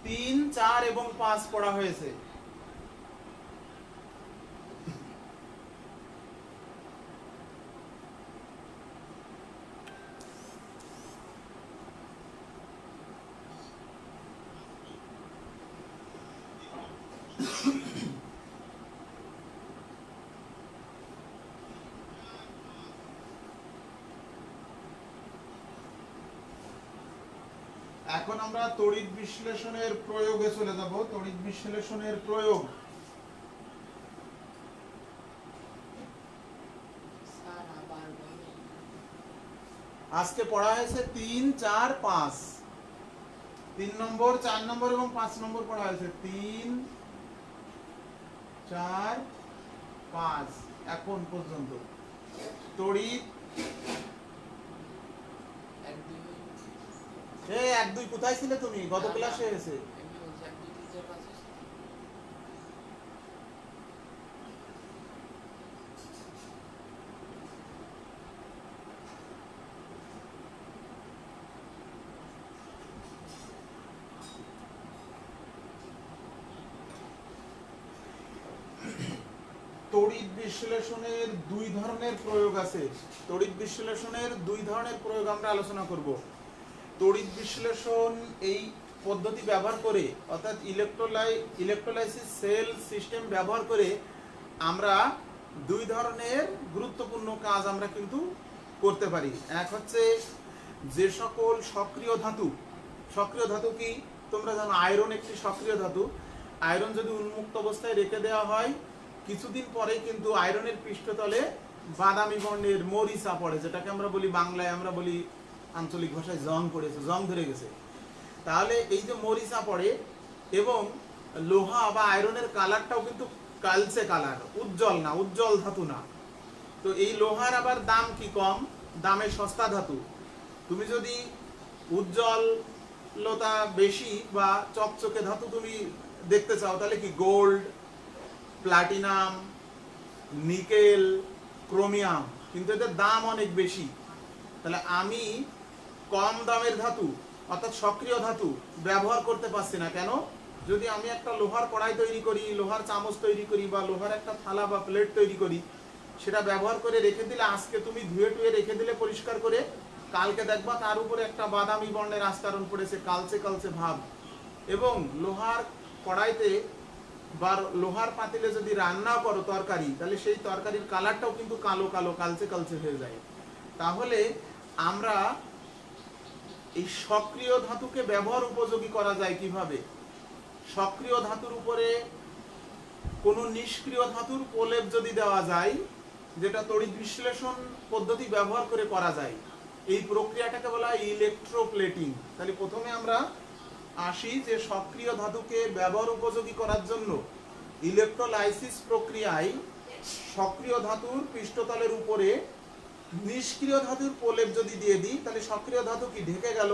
3, 4 এবং 5 পড়া হয়েছে। এখন আমরা তড়িৎ বিশ্লেষণের প্রয়োগে চলে যাব। তড়িৎ বিশ্লেষণের প্রয়োগ। আজকে পড়া হয়েছে 3, 4, 5। 3 নম্বর, 4 নম্বর এবং 5 নম্বর পড়া হয়েছে। 3, 4, 5 এখন পর্যন্ত। তড়িৎ 1 2 এই 1 2 কোথায় ছিলে তুমি? গত ক্লাসে এসে। এমনি বলছি 1 2 3 4 5 6 তড়িৎ বিশ্লেষণের দুই ধরনের প্রয়োগ আছে। তড়িৎ বিশ্লেষণের দুই ধরনের প্রয়োগ আমরা আলোচনা করব। তড়িৎ বিশ্লেষণ এই পদ্ধতি ব্যবহার করে, অর্থাৎ ইলেকট্রোলাইসিস সেল সিস্টেম ব্যবহার করে আমরা দুই ধরনের গুরুত্বপূর্ণ কাজ আমরা কিন্তু করতে পারি। এক হচ্ছে যে সকল সক্রিয় ধাতু কি তোমরা জানো? আয়রন একটি সক্রিয় ধাতু। আয়রন যদি উন্মুক্ত অবস্থায় রেখে দেওয়া হয়, কিছুদিন পরেই কিন্তু আয়রনের পৃষ্ঠতলে বাদামি বর্ণের মরিচা পড়ে, যেটাকে আমরা বলি বাংলায়, আমরা বলি আঞ্চলিক ভাষায় জং পড়েছে, জং ধরে গেছে। তাহলে এই যে মরিচা পড়ে, এবং লোহা বা আয়রনের কালারটাও কিন্তু কালচে কালার, উজ্জ্বল ধাতু না। তো এই লোহার আবার দাম কি কম, দামে সস্তা ধাতু। তুমি যদি উজ্জ্বলতা বেশি বা চকচকে ধাতু তুমি দেখতে চাও, তাহলে কি গোল্ড, প্লাটিনাম, নিকেল, ক্রোমিয়াম, কিন্তু এদের দাম অনেক বেশি। তাহলে আমি কম দামের ধাতু অর্থাৎ সক্রিয় ধাতু ব্যবহার করতে পারছি না। কেন? যদি আমি একটা লোহার কড়াই তৈরি করি, লোহার চামচ তৈরি করি, বা লোহার একটা থালা বা প্লেট তৈরি করি, সেটা ব্যবহার করে রেখে দিলে, আজকে তুমি ধুয়ে টুয়ে রেখে দিলে পরিষ্কার করে, কালকে দেখবা তার উপরে একটা বাদামি বর্ণের আস্তরণ পড়েছে, কালচে কালচে ভাব। এবং লোহার কড়াইতে বা লোহার পাতিলে যদি রান্না করো তরকারি, তাহলে সেই তরকারির কালারটাও কিন্তু কালো কালো কালচে কালচে হয়ে যায়। তাহলে আমরা এই সক্রিয় ধাতুকে ব্যবহার উপযোগী করা যায় কিভাবে? সক্রিয় ধাতুর উপরে কোনো নিষ্ক্রিয় ধাতুর প্রলেপ যদি দেওয়া যায়, যেটা তড়িৎ বিশ্লেষণ পদ্ধতি ব্যবহার করে করা যায়, এই প্রক্রিয়াটাকে বলা হয় ইলেকট্রোপ্লেটিং। তাহলে প্রথমে আমরা আসি যে সক্রিয় ধাতুকে ব্যবহার উপযোগী করার জন্য ইলেকট্রোলাইসিস প্রক্রিয়ায় সক্রিয় ধাতুর পৃষ্ঠতলের উপরে নিষ্ক্রিয় ধাতুর প্রলেপ যদি দিয়ে দিই, তাহলে সক্রিয় ধাতু কি ঢেকে গেল,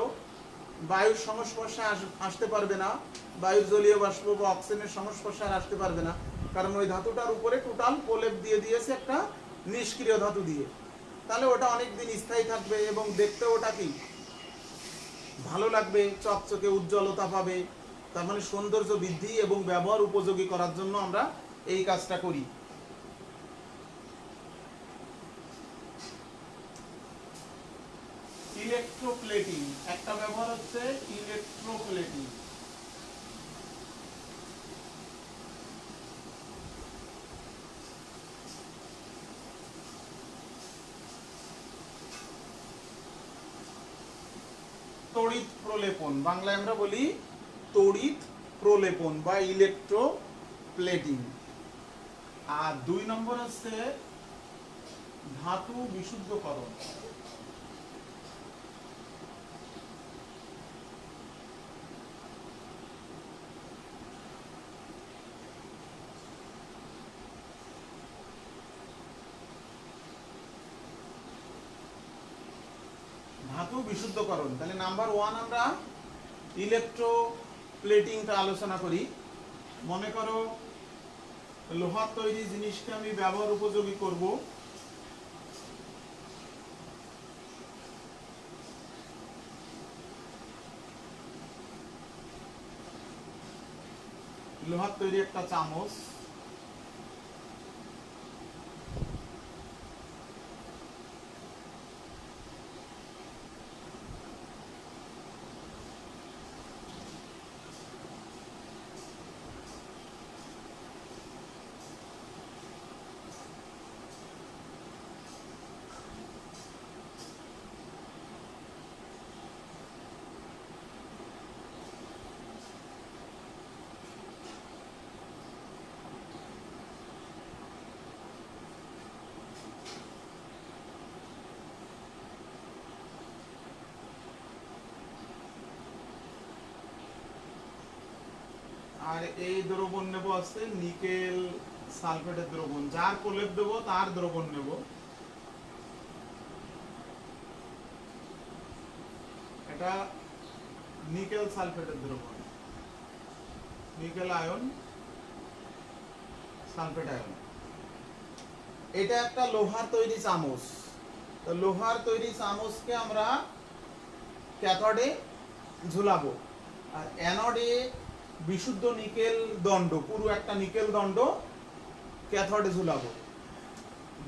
বায়ুর সংস্পর্শে আসতে পারবে না, বায়ুর জলীয় বাষ্প বা অক্সিজেনের সংস্পর্শে আর আসতে পারবে না, কারণ ওই ধাতুটার উপরে টোটাল প্রলেপ দিয়ে দিয়েছে একটা নিষ্ক্রিয় ধাতু দিয়ে। তাহলে ওটা অনেকদিন স্থায়ী থাকবে এবং দেখতে ওটা কি ভালো লাগবে, চকচকে উজ্জ্বলতা পাবে। তার মানে সৌন্দর্য বৃদ্ধি এবং ব্যবহার উপযোগী করার জন্য আমরা এই কাজটা করি। ইলেকট্রোপ্লেটিং একটা ব্যবহার হচ্ছে ইলেকট্রোপ্লেটিং। তড়িৎ প্রলেপন, বাংলায় আমরা বলি তড়িৎ প্রলেপন বা ইলেকট্রোপ্লেটিং। আর 2 নম্বর হচ্ছে ধাতু বিশুদ্ধকরণ। ধাতু বিশুদ্ধকরণ, তাহলে নাম্বার 1 আমরা ইলেকট্রোপ্লেটিংটা আলোচনা করি। মনে করো লোহার তৈরি জিনিসকে আমি ব্যবহার উপযোগী করব। লোহার তৈরি একটা চামচ, আর এই দ্রবণ নেব আছে নিকেল সালফেটের দ্রবণ, যার প্রলেপ দেবো তার দ্রবণ নেব। এটা নিকেল সালফেটের দ্রবণ, নিকেল আয়ন সালফেট আয়ন। এটা একটা লোহার তৈরি চামচ। তো লোহার তৈরি চামচকে আমরা ক্যাথোডে ঝুলাবো, আর অ্যানোডে বিশুদ্ধ নিকেল দণ্ড, পুরো একটা নিকেল দণ্ড ক্যাথোডে ঝুলাবো।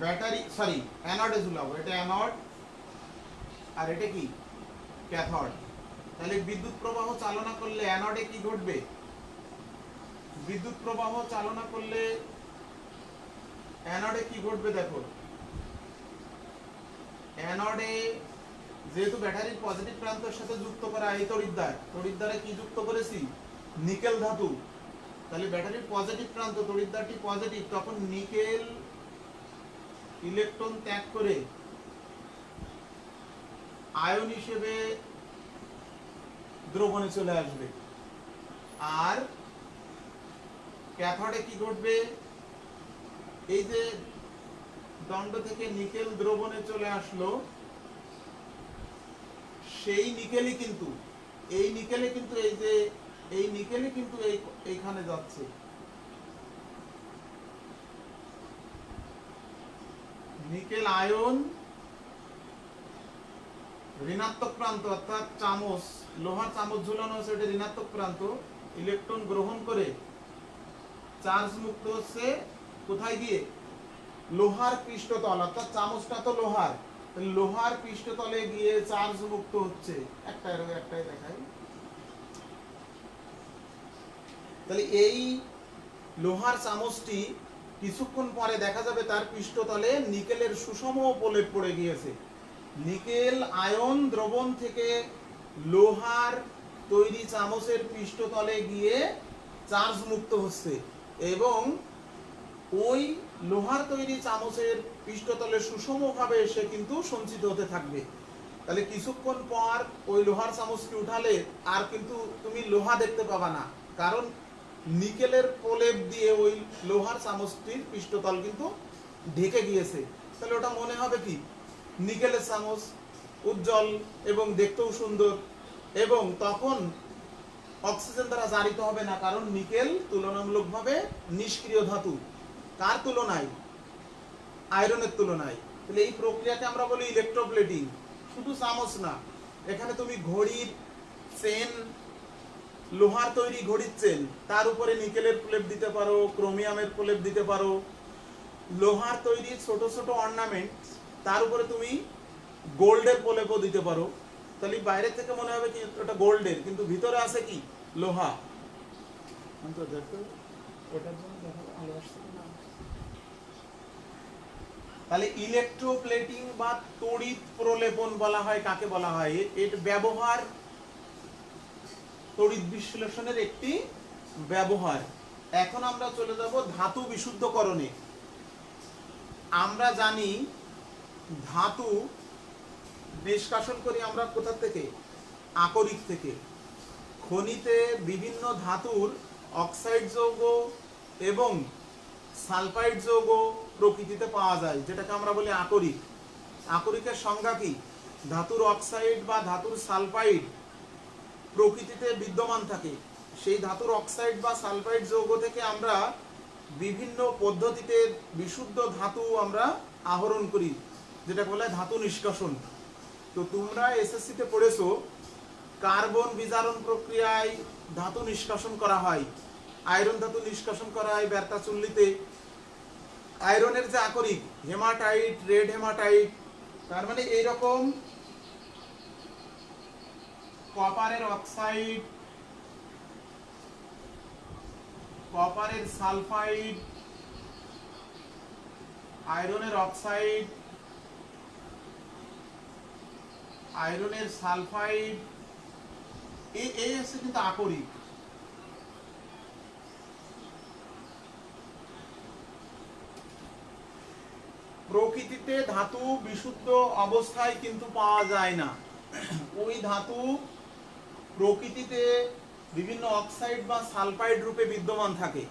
ব্যাটারি সরি অ্যানোডে ঝুলাবো, এটা অ্যানোড আর এটা কি ক্যাথোড। তাহলে বিদ্যুৎ প্রবাহ চালনা করলে অ্যানোডে কি ঘটবে? বিদ্যুৎ প্রবাহ চালনা করলে অ্যানোডে কি ঘটবে দেখো। অ্যানোডে যেহেতু ব্যাটারির পজিটিভ প্রান্তের সাথে যুক্ত করা এই তড়িৎদ্বারে কি যুক্ত করেছি? নিকেল ধাতু। তাহলে ব্যাটারির পজিটিভ প্রান্ত, তড়িৎদ্বারটি পজিটিভ, তখন নিকেল ইলেকট্রন ত্যাগ করে আয়ন হিসেবে দ্রবণে চলে আসবে। আর ক্যাথোডে কি ঘটবে? এই যে দণ্ড থেকে নিকেল দ্রবণে চলে আসলো, সেই নিকেলই কিন্তু এই নিকেলই কিন্তু এইখানে যাচ্ছে। নিকেল আয়ন ঋণাত্মক প্রান্ত, অর্থাৎ চামচ, লোহার চামচ ঝুলানো আছে, এটা ঋণাত্মক প্রান্ত, ইলেকট্রন গ্রহণ করে চার্জ মুক্ত হচ্ছে কোথায় গিয়ে? লোহার পৃষ্ঠতল, অর্থাৎ চামচটা তো লোহার পৃষ্ঠতলে গিয়ে চার্জ মুক্ত হচ্ছে। একটাই দেখাই। তাহলে এই লোহার চামচটি কিছুক্ষণ পরে দেখা যাবে তার পৃষ্ঠতলে নিকেলের সুষম প্রলেপ পড়ে গিয়েছে। নিকেল আয়ন দ্রবণ থেকে লোহার তৈরি চামচের পৃষ্ঠতলে গিয়ে চার্জ মুক্ত হচ্ছে, এবং ওই লোহার তৈরি চামচের পৃষ্ঠতলে সুষমভাবে সে কিন্তু সঞ্চিত হতে থাকবে। তাহলে কিছুক্ষণ পর ওই লোহার চামচটি উঠালে আর কিন্তু তুমি লোহা দেখতে পাবা না, কারণ নিকেলের প্রলেপ দিয়ে ওই লোহার চামচটির পৃষ্ঠতল কিন্তু ঢেকে গিয়েছে। তাহলে ওটা মনে হবে কি? নিকেলের চামচ, উজ্জ্বল এবং দেখতেও সুন্দর, এবং তখন অক্সিজেন দ্বারা জারিত হবে না, কারণ নিকেল তুলনামূলকভাবে নিষ্ক্রিয় ধাতু। কার তুলনায়? আয়রনের তুলনায়। তাহলে এই প্রক্রিয়াকে আমরা বলি ইলেকট্রোপ্লেটিং। শুধু চামচ না, এখানে তুমি ঘড়ির চেন, লোহার তৈরি ঘড়ির চেন, তার উপরে নিকেলের প্রলেপ দিতে পারো, ক্রোমিয়ামের প্রলেপ দিতে পারো। লোহার তৈরি ছোট ছোট অর্নামেন্ট, তার উপরে তুমি গোল্ডের প্রলেপও দিতে পারো। তাহলে বাইরে থেকে মনে হবে কি ওটা গোল্ডের, কিন্তু ভিতরে আছে কি? লোহা। তাহলে ইলেকট্রোপ্লেটিং বা তড়িৎ প্রলেপন বলা হয় কাকে বলা হয়? এর ব্যবহার তড়িৎ বিশ্লেষণের একটি ব্যবহার। এখন আমরা চলে যাব ধাতু বিশুদ্ধকরণে। আমরা জানি ধাতু নিষ্কাশন করি আমরা কোথা থেকে? আকরিক থেকে। খনিতে বিভিন্ন ধাতুর অক্সাইড যৌগ এবং সালফাইড যৌগ প্রকৃতিতে পাওয়া যায়, যেটাকে আমরা বলি আকরিক। আকরিকের সংজ্ঞা কি? ধাতুর অক্সাইড বা ধাতুর সালফাইড প্রকৃতিতে বিদ্যমান থাকে। সেই ধাতুর অক্সাইড বা সালফাইড যৌগ থেকে আমরা বিভিন্ন পদ্ধতিতে বিশুদ্ধ ধাতু আমরা আহরণ করি, যেটা বলে ধাতু নিষ্কাশন। তো তোমরা এসএসসিতে পড়েছো কার্বন বিজারণ প্রক্রিয়ায় ধাতু নিষ্কাশন করা হয়, আয়রন ধাতু নিষ্কাশন করা হয় ব্যারকা চুল্লিতে। আয়রনের যে আকরিক, হেমাটাইট, রেড হেমাটাইট, তার মানে এইরকম কপারের অক্সাইড, কপারের সালফাইড, আয়রনের অক্সাইড, আয়রনের সালফাইড, এই হচ্ছে কিন্তু আকরিক। প্রকৃতিতে ধাতু বিশুদ্ধ অবস্থায় কিন্তু পাওয়া যায় না। ওই ধাতু প্রকৃতিতে বিভিন্ন অক্সাইড বা সালফাইড রূপে বিদ্যমান থাকে।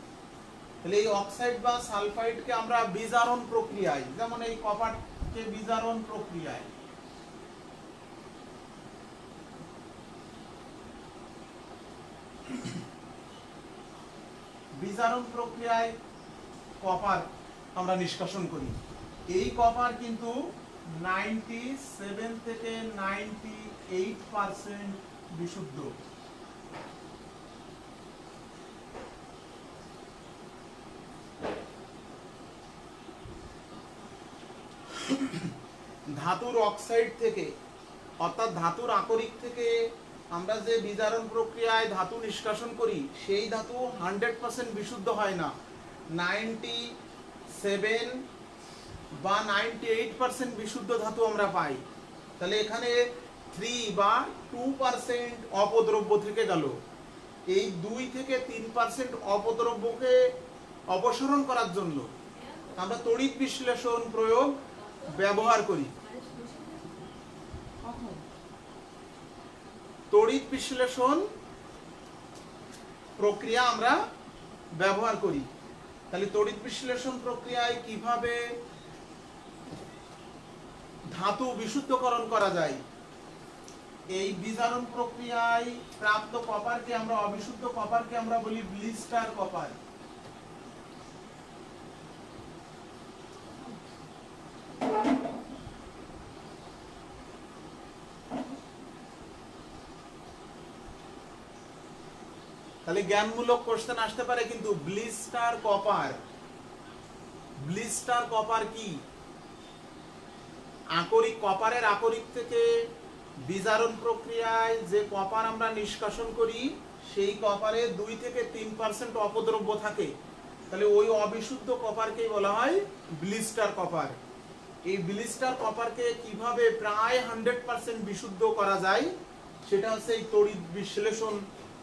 তাহলে এই অক্সাইড বা সালফাইডকে আমরা বিজারণ প্রক্রিয়ায়, যেমন এই কপারকে বিজারণ প্রক্রিয়ায় কপার আমরা নিষ্কাশন করি। এই কপার কিন্তু 97 থেকে 98% বিশুদ্ধ। ধাতুর অক্সাইড থেকে, অর্থাৎ ধাতুর আকরিক থেকে আমরা যে বিজারণ প্রক্রিয়ায় ধাতু নিষ্কাশন করি, সেই ধাতু 100% বিশুদ্ধ হয় না, 97 বা 98% বিশুদ্ধ ধাতু আমরা পাই। তাহলে এখানে 3 বা 2% অপদ্রব্য থেকে গেল। এই 2 থেকে 3% অপদ্রব্যকে অপসারণ করার জন্য আমরা তড়িৎ বিশ্লেষণ প্রয়োগ ব্যবহার করি। তড়িৎ বিশ্লেষণ প্রক্রিয়া আমরা ব্যবহার করি। তাহলে তড়িৎ বিশ্লেষণ প্রক্রিয়ায় কিভাবে ধাতু বিশুদ্ধকরণ করা যায়? এই বিজারণ প্রক্রিয়ায় প্রাপ্ত কপারকে আমরা, অবিশুদ্ধ কপারকে আমরা বলি ব্লিস্টার কপার। তাহলে জ্ঞানমূলক কোশ্চেন আসতে পারে কিন্তু, ব্লিস্টার কপার, ব্লিস্টার কপার কি? আকরিক, কপারের আকরিক থেকে বিজারণ প্রক্রিয়ায় যে কপার আমরা নিষ্কাশন করি, সেই কপারে 2 থেকে 3% অপদ্রব্য থাকে। তাহলে ওই অবিশুদ্ধ কপারকেই বলা হয় ব্লিস্টার কপার। এই ব্লিস্টার কপারকে কিভাবে প্রায় 100% বিশুদ্ধ করা যায়, সেটা হচ্ছে এই তড়িৎ বিশ্লেষণ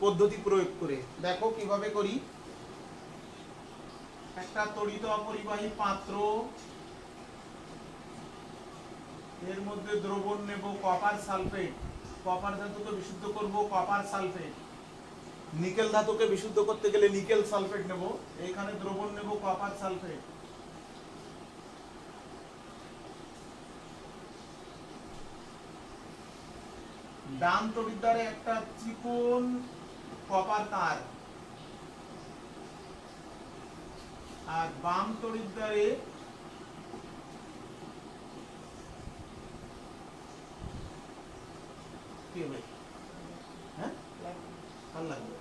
পদ্ধতি প্রয়োগ করে। দেখো কিভাবে করি। একটা তড়িৎ অপরিবাহী পাত্র, এর মধ্যে দ্রবণ নেব কপার সালফেট, কপার ধাতুকে বিশুদ্ধ করব কপার সালফেট। নিকেল ধাতুকে বিশুদ্ধ করতে গেলে নিকেল সালফেট নেব, এখানে দ্রবণ নেব কপার সালফেট। ডান তড়িৎদ্বারে একটা চিকন কপার তার, আর বাম তড়িৎদ্বারে কি হবে? হ্যাঁ, ভালো লাগবে।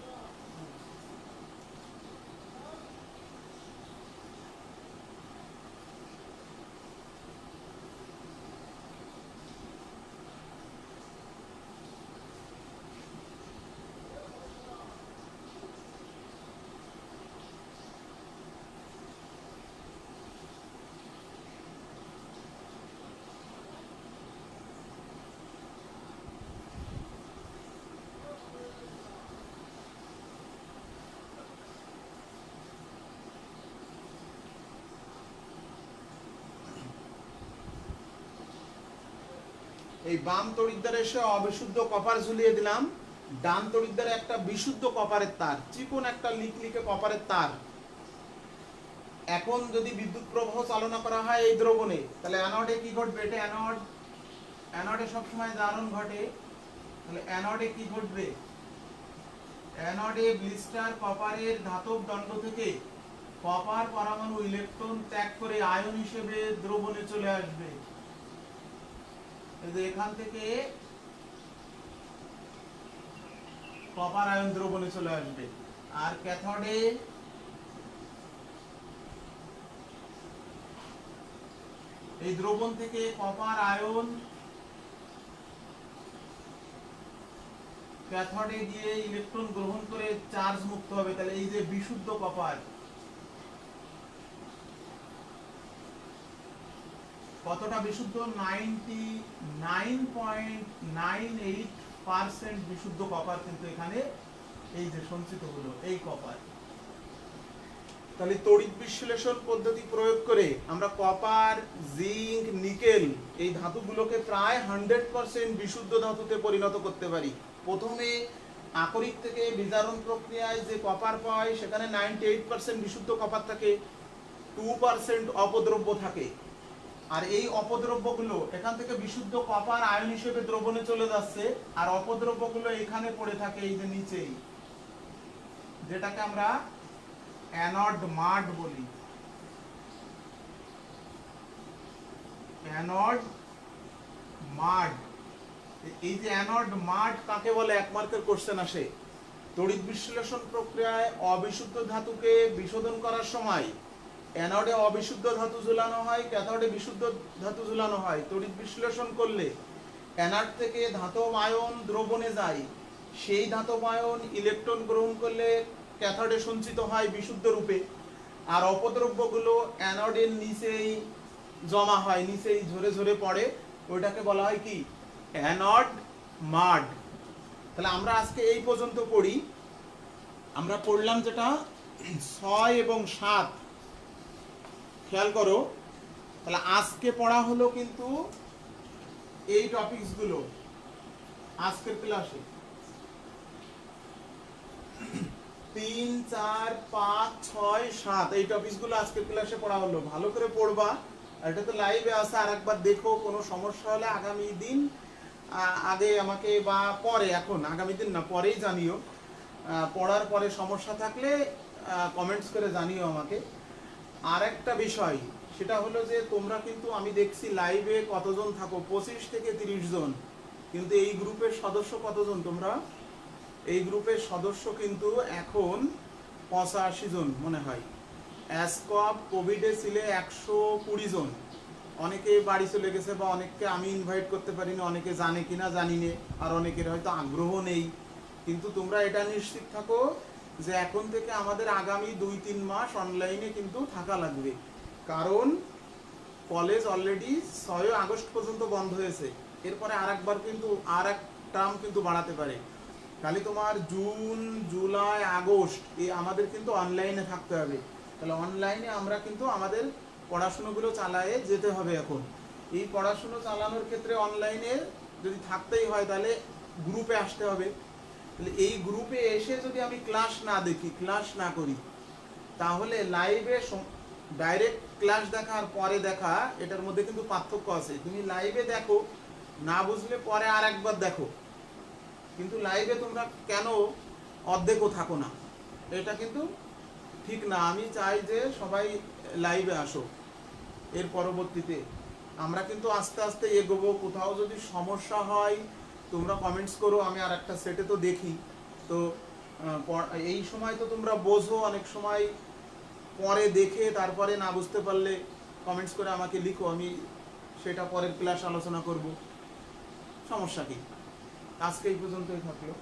এই বাম তড়িৎদ্বারে এসে অবিশুদ্ধ কপার ঝুলিয়ে দিলাম, ডান তড়িৎদ্বারে একটা বিশুদ্ধ কপারের তার, চিকন একটা লিকলিকে কপারের তার। এখন যদি বিদ্যুৎ প্রবাহ চালনা করা হয় এই দ্রবণে, তাহলে অ্যানোডে কি ঘটবে? এটা অ্যানোড, অ্যানোডে সবসময় জারণ ঘটে। তাহলে অ্যানোডে কি ঘটবে? অ্যানোডে ব্লিস্টার কপারের ধাতব দণ্ড থেকে কপার পরমাণু ইলেকট্রন ত্যাগ করে আয়ন হিসেবে দ্রবণে চলে আসবে। এখান থেকে কপার আয়ন দ্রবণে চলে আসবে। আর ক্যাথোডে এই দ্রবণ থেকে কপার আয়ন ক্যাথোডে গিয়ে ইলেকট্রন গ্রহণ করে চার্জ মুক্ত হবে। তাহলে এই যে বিশুদ্ধ কপার, কতটা বিশুদ্ধ? 99.98% বিশুদ্ধ কপার কিন্তু এখানে এই যে সঞ্চিত হলো, এই কপার। তাহলে তড়িৎ বিশ্লেষণ পদ্ধতি প্রয়োগ করে আমরা কপার, জিঙ্ক, নিকেল এই ধাতুগুলোকে প্রায় 100% বিশুদ্ধ ধাতুতে পরিণত করতে পারি। প্রথমে আকরিক থেকে বিজারণ প্রক্রিয়ায় যে কপার পাই সেখানে 98% বিশুদ্ধ কপার থাকে, 2% অপদ্রব্য থাকে। আর এই অপদ্রব্যগুলো এখান থেকে বিশুদ্ধ কপার আয়ন হিসেবে দ্রবণে চলে যাচ্ছে, আর অপদ্রব্যগুলো এখানে পড়ে থাকে এই যে নিচেই, যেটাকে আমরা অ্যানড মাড বলি। অ্যানড মাড, এই যে অ্যানড মাড কাকে বলে, 1 মার্কের কোশ্চেন আসে। তড়িৎ বিশ্লেষণ প্রক্রিয়ায় অবিশুদ্ধ ধাতুকে বিশোধন করার সময় অ্যানোডে অবিশুদ্ধ ধাতু ঝুলানো হয়, ক্যাথোডে বিশুদ্ধ ধাতু ঝুলানো হয়। তড়িৎ বিশ্লেষণ করলে অ্যানোড থেকে ধাতব আয়ন দ্রবণে যায়, সেই ধাতব আয়ন ইলেকট্রন গ্রহণ করলে ক্যাথোডে সঞ্চিত হয় বিশুদ্ধ রূপে, আর অপদ্রব্যগুলো অ্যানোডের নিচেই জমা হয়, নিচেই ঝরে ঝরে পড়ে, ওইটাকে বলা হয় কি, অ্যানড মাড। তাহলে আমরা আজকে এই পর্যন্ত পড়ি। আমরা পড়লাম যেটা 6 এবং 7, খেয়াল করো। তাহলে আজকে পড়া হলো কিন্তু এই টপিকসগুলো আজকের ক্লাসে 3, 4, 5, 6, 7 এই টপিকসগুলো আজকের ক্লাসে পড়া হলো। ভালো করে পড়বা। আর এটা তো লাইভে আছে, আর একবার দেখো। কোনো সমস্যা হলে আগামী দিন আগে আমাকে, বা পরে, এখন আগামী দিন না, পরেই জানিও। পড়ার পরে সমস্যা থাকলে কমেন্টস করে জানিও আমাকে। আর একটা বিষয়, সেটা হলো যে তোমরা কিন্তু, আমি দেখছি লাইভে কতজন থাকো, 25 থেকে 30 জন, কিন্তু এই গ্রুপের সদস্য কতজন তোমরা? এই গ্রুপের সদস্য কিন্তু এখন 85 জন মনে হয়। অ্যাসকপ কোভিডে ছিলে 120 জন। অনেকে বাড়ি চলে গেছে, বা অনেককে আমি ইনভাইট করতে পারিনি, অনেকে জানে কিনা জানি না, আর অনেকের হয়তো আগ্রহ নেই। কিন্তু তোমরা এটা নিশ্চিত থাকো যে এখন থেকে আমাদের আগামী 2-3 মাস অনলাইনে কিন্তু থাকা লাগবে, কারণ কলেজ অলরেডি 6 আগস্ট পর্যন্ত বন্ধ হয়েছে। এরপরে আরেকবার কিন্তু আর এক টার্ম কিন্তু বাড়াতে পারে। খালি তোমার জুন, জুলাই, আগস্ট এই আমাদের কিন্তু অনলাইনে থাকতে হবে। তাহলে অনলাইনে আমরা কিন্তু আমাদের পড়াশুনোগুলো চালায়ে যেতে হবে। এখন এই পড়াশুনো চালানোর ক্ষেত্রে অনলাইনে যদি থাকতেই হয়, তাহলে গ্রুপে আসতে হবে। তাহলে এই গ্রুপে এসে যদি আমি ক্লাস না দেখি, ক্লাস না করি, তাহলে লাইভে ডাইরেক্ট ক্লাস দেখা আর পরে দেখা, এটার মধ্যে কিন্তু পার্থক্য আছে। তুমি লাইভে দেখো, না বুঝলে পরে আর একবার দেখো, কিন্তু লাইভে তোমরা কেন অর্ধেকও থাকো না, এটা কিন্তু ঠিক না। আমি চাই যে সবাই লাইভে আসো। এর পরবর্তীতে আমরা কিন্তু আস্তে আস্তে এগোবো। কোথাও যদি সমস্যা হয় তোমরা কমেন্টস করো, আমি আর একটা সেটে তো দেখি। তো এই সময় তো তোমরা বোঝো, অনেক সময় পরে দেখে তারপরে না বুঝতে পারলে কমেন্টস করে আমাকে লিখো, আমি সেটা পরের ক্লাস আলোচনা করব। সমস্যা কি? আজকে এই পর্যন্তই থাকলো।